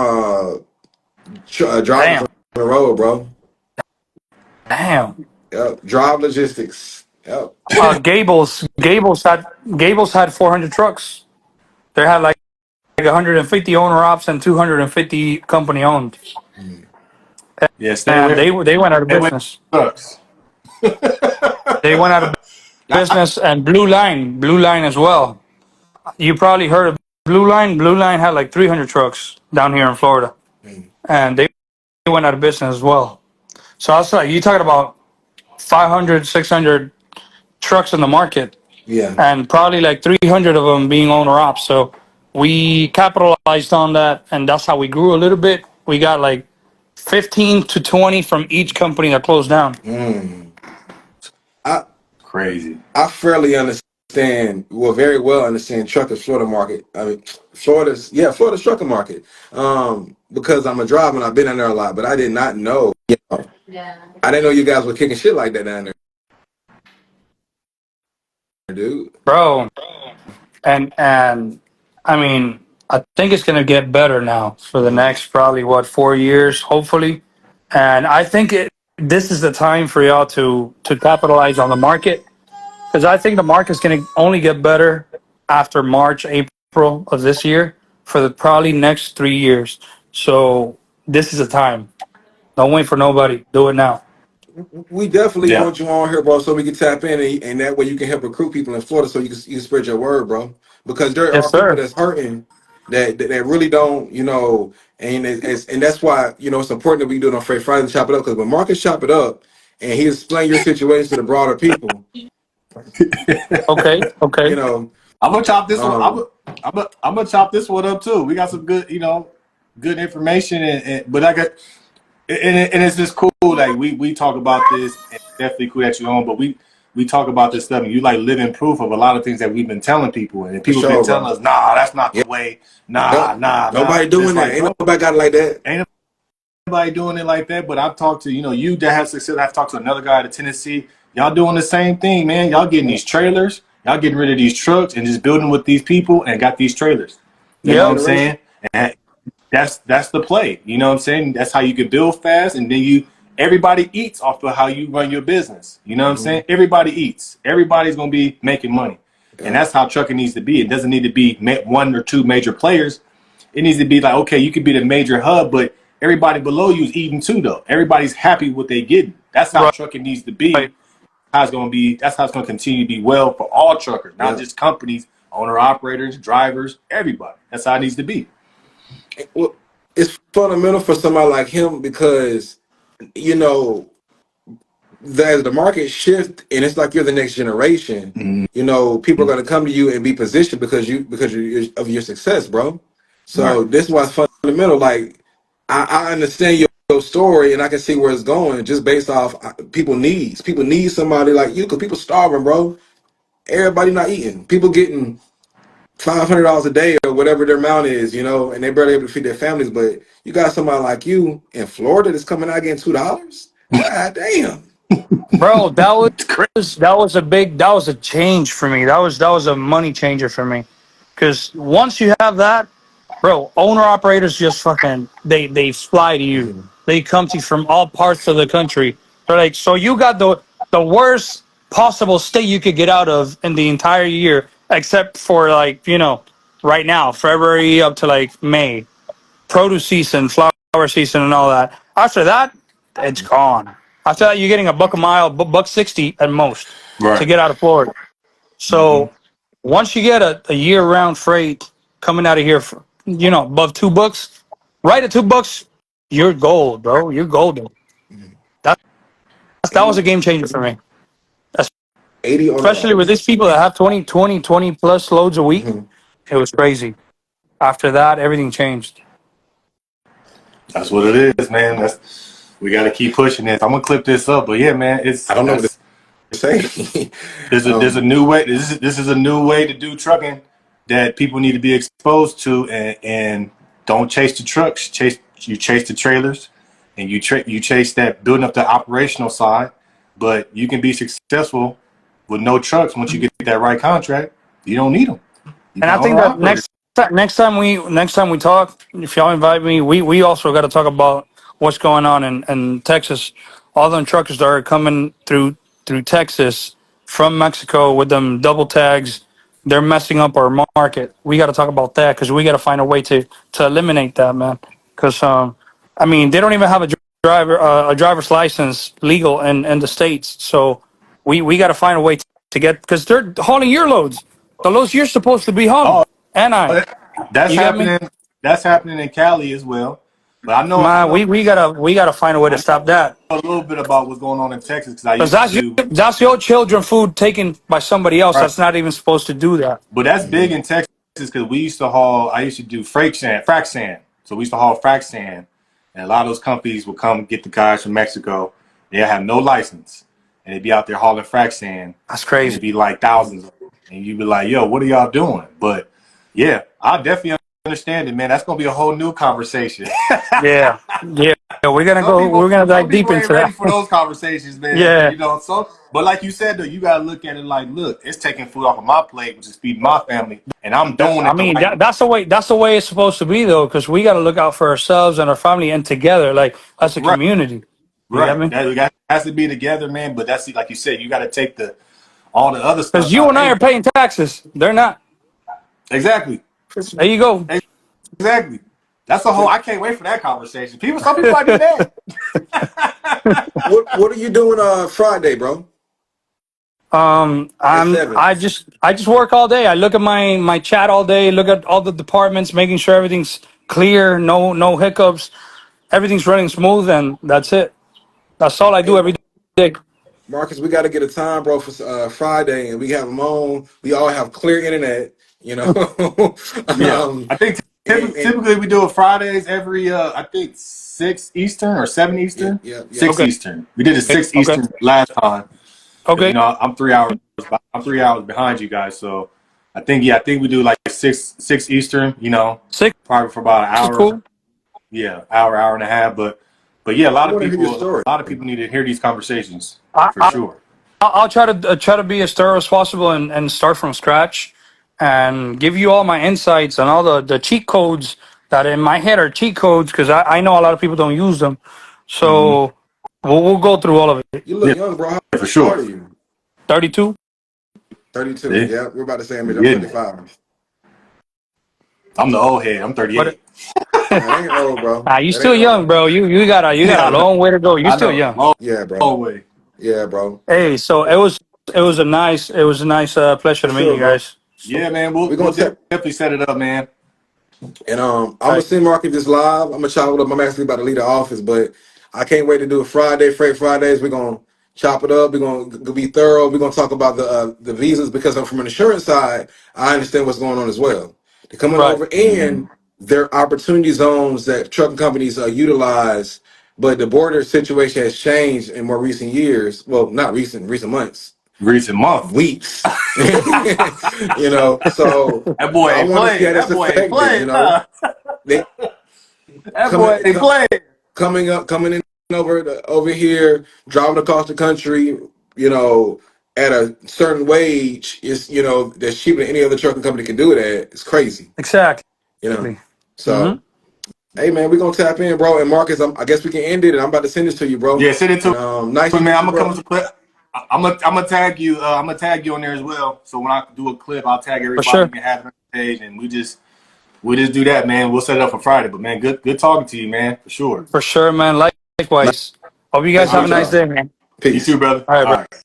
drivers on Damn. the road, bro. Damn. Yep, drive logistics. Yep. Gables had 400 trucks. They had like 150 owner ops and 250 company owned, Yeah, stay and away from they went out of stay away business. from trucks. They went out of business, and Blue Line as well. You probably heard of Blue Line. Blue Line had like 300 trucks down here in Florida, Mm. and they went out of business as well. So I was like, you talking about 500, 600 trucks in the market, Yeah. and probably like 300 of them being owner ops. So we capitalized on that, and that's how we grew a little bit. We got like 15 to 20 from each company that closed down. Mm. I Crazy. I fairly understand, well, very well understand trucking Florida market. I mean, Florida's trucking market. Because I'm a driver and I've been in there a lot, but I did not know. I didn't know you guys were kicking shit like that down there, dude. Bro, and I mean, I think it's gonna get better now for the Mm. next probably what 4 years, hopefully. And I think this is the time for y'all to capitalize on the market, because I think the market's gonna only get better after March, April of this year for the probably next 3 years. So this is the time. Don't wait for nobody. Do it now. We definitely Yeah. want you on here, bro, so we can tap in, and that way you can help recruit people in Florida, so you can spread your word, bro. Because there Yes, are people sir. that's hurting that really don't, and that's why it's important that we do it on Freight Friday to chop it up. Because when Marcus chop it up and he explain your situation to the broader people, Okay. you Okay. know, I'm gonna chop this one. um, I'm gonna chop this one up too. We got some good, good information, but I got and it's just cool. Like we talk about this, and definitely cool that you on. But we talk about this stuff, and you like living proof of a lot of things that we've been telling people, and for people been sure, telling bro. us, nah, that's not the Yep. way. Yep. Nah, nah, nah. Nobody And it's doing that. like, Ain't bro, nobody got it like that. ain't nobody doing it like that. But I've talked to you that have success. I've talked to another guy out of Tennessee. Y'all doing the same thing, man. Y'all getting these trailers. Y'all getting rid of these trucks and just building with these people and got these trailers. You Next know what I'm Yep. generation. saying? And that's the play. You know what I'm saying? That's how you can build fast, and then everybody eats off of how you run your business. You know what I'm Hmm. saying? Everybody eats. Everybody's gonna be making money, and Yeah. that's how trucking needs to be. It doesn't need to be one or two major players. It needs to be like, okay, you could be the major hub, but everybody below you is eating too, though. Everybody's happy with they getting. That's how Right. trucking needs to be. How it's gonna be. That's how it's gonna continue to be well for all truckers, not Yeah. just companies, owner operators, drivers, everybody. That's how it needs to be. Well, it's fundamental for somebody like him because you know as the market shift and it's like you're the next generation. People are going to come to you and be positioned of your success, bro. Right. So this is why it's fundamental. Like I understand your story and I can see where it's going just based off people needs. People need somebody like you because people starving, bro. Everybody not eating. People getting $500 a day or whatever their amount is, and they're barely able to feed their families. But you got somebody like you in Florida that's coming out getting $2. God damn. Bro, It's crazy. that was a change for me. That was a money changer for me. Because once you have that, bro, owner operators just fucking they fly to you. Mhm. They come to you from all parts of the country. They're like, so you got the worst possible state you could get out of in the entire year, except for like, right now, February up to like May, produce season, flower season, and all that. After that, it's gone. After that, you're getting a buck a mile, buck 60 at most to Right. get out of Florida. Mm-hmm. So once you get a year round freight coming out of here, for, above $2, right at $2, you're gold, bro. You're golden. Mhm. That that was a 80, game changer for me, 80 on the especially with these ops. people that have 20 plus loads a week. Mhm. It was crazy. After that, everything changed. That's what it is, man. We got to keep pushing this. I'm gonna clip this up, but yeah, man, I don't know what to say. there's a um, new way. This is a new way to do trucking. that people need to be exposed to, and don't chase the trucks. You chase the trailers, and you chase that building up the operational side. But you can be successful with no trucks once you get that right contract. You don't need them. You And can I owner think that operator. next time we talk, if y'all invite me, we also got to talk about what's going on in Texas. All them truckers that are coming through Texas from Mexico with them double tags, they're messing up our market. We got to talk about that because we got to find a way to eliminate that, man. Because I mean, they don't even have a driver's license legal in the states, so we got to find a way to get, because they're hauling your loads. The loads you're supposed to be hauling. Oh, And I. that's You got me? happening. That's happening in Cali as well. But I Man, know we gotta find a way to stop that. a little bit about what's going on in Texas because I Because used to do. that's your children food taken by somebody else Right. that's not even supposed to do that. But that's big in Texas because we used to haul. I used to do frac sand. So we used to haul frac sand, and a lot of those companies would come get the guys from Mexico. They have no license, and they'd be out there hauling frac sand, That's and crazy. it'd be like thousands of them. And you'd be like, "Yo, what are y'all doing?" But yeah, I definitely understand it, man. That's gonna be a whole new conversation. Yeah. Yeah. We're gonna Some go, we're people, gonna some dive deep people ain't into ready that. for those conversations, man. Yeah. You know, so but like you said though, you gotta look at it like, look, it's taking food off of my plate, which is feeding my family, and I'm doing I it the mean, right way. that's the way it's supposed to be though, because we gotta look out for ourselves and our family and together, like as a Right, community. You get right. me? That has to be together, man. But that's like you said, you gotta take the all the other Because stuff you out. and I Hey, are paying taxes. They're not. exactly, There you go. exactly. That's a whole. I can't wait for that conversation. Some people might be mad. What are you doing Friday, bro? At seven. I just work all day. I look at my chat all day, look at all the departments, making sure everything's clear, no hiccups, everything's running smooth, and that's it. That's all I Hey, do every day. Marcus, we got to get a time, bro, for Friday, and we have them on. We all have clear internet, you know. Yeah, um, I think and typically we do it Fridays every I think 6 Eastern or 7 yeah, Eastern, yeah, yeah. six Okay, Eastern. We did it six okay, Eastern last time because okay. I'm 3 hours. I'm 3 hours behind you guys, so I think we do like six Eastern. Six Probably for about an is hour. cool. Yeah, hour and a half. But yeah, I want to hear your story. a lot of people need to hear these conversations I, for I sure. I'll try to be as thorough as possible and start from scratch and give you all my insights and all the cheat codes that in my head are cheat codes, because I know a lot of people don't use them. Hmm. So we'll go through all of it. You look Yeah, young, bro. How for old sure. are you? 32. 32. See, Yeah, we're about the same age. you I'm getting it. 35. I'm the old head. I'm But 38. That ain't old, bro. you That still ain't young, old. bro. You got a Yeah, long way to go. You I still know. young. Long, Yeah, bro. long way. Yeah, bro. Hey, so it was a nice pleasure For to meet sure, you bro. guys. Yeah, man. We're We'll gonna tap. definitely set it up, man. And I'm All gonna right, send Market this live. I'm gonna chop it up. I'm actually about to leave the office, but I can't wait to do it Friday, Freight Fridays. We're gonna chop it up. We're gonna be thorough. We're gonna talk about the visas, because I'm from an insurance side. I understand what's going on as well. They're coming right, over, Hmm. and there are opportunity zones that trucking companies utilize. But the border situation has changed in more recent years. Well, not recent months, Recent month. weeks. So That boy I ain't want to see how playing. that's That boy ain't affected. playing. Nah. They That coming boy ain't co- playing. coming in over here, driving across the country, you know, at a certain wage is, that's cheaper than any other trucking company can do it at. It's crazy, exactly. you know. Hmm. So, hey man, we're gonna tap in, bro. And Marcus, I guess we can end it, and I'm about to send this to you, bro. Yeah, send it And to nice me, to man. meet I'm you, gonna come bro. with a clip. I'm gonna tag you. I'm gonna tag you on there as well. So when I do a clip, I'll tag For everybody. You sure. can have it on the page, and we just do that, man. We'll set it up for Friday. But man, good talking to you, man, for sure. For sure, man. Likewise. Hope you guys Nice to All have a right, meet nice y'all. day, man. you too, Peace. brother. All right, All bro. right.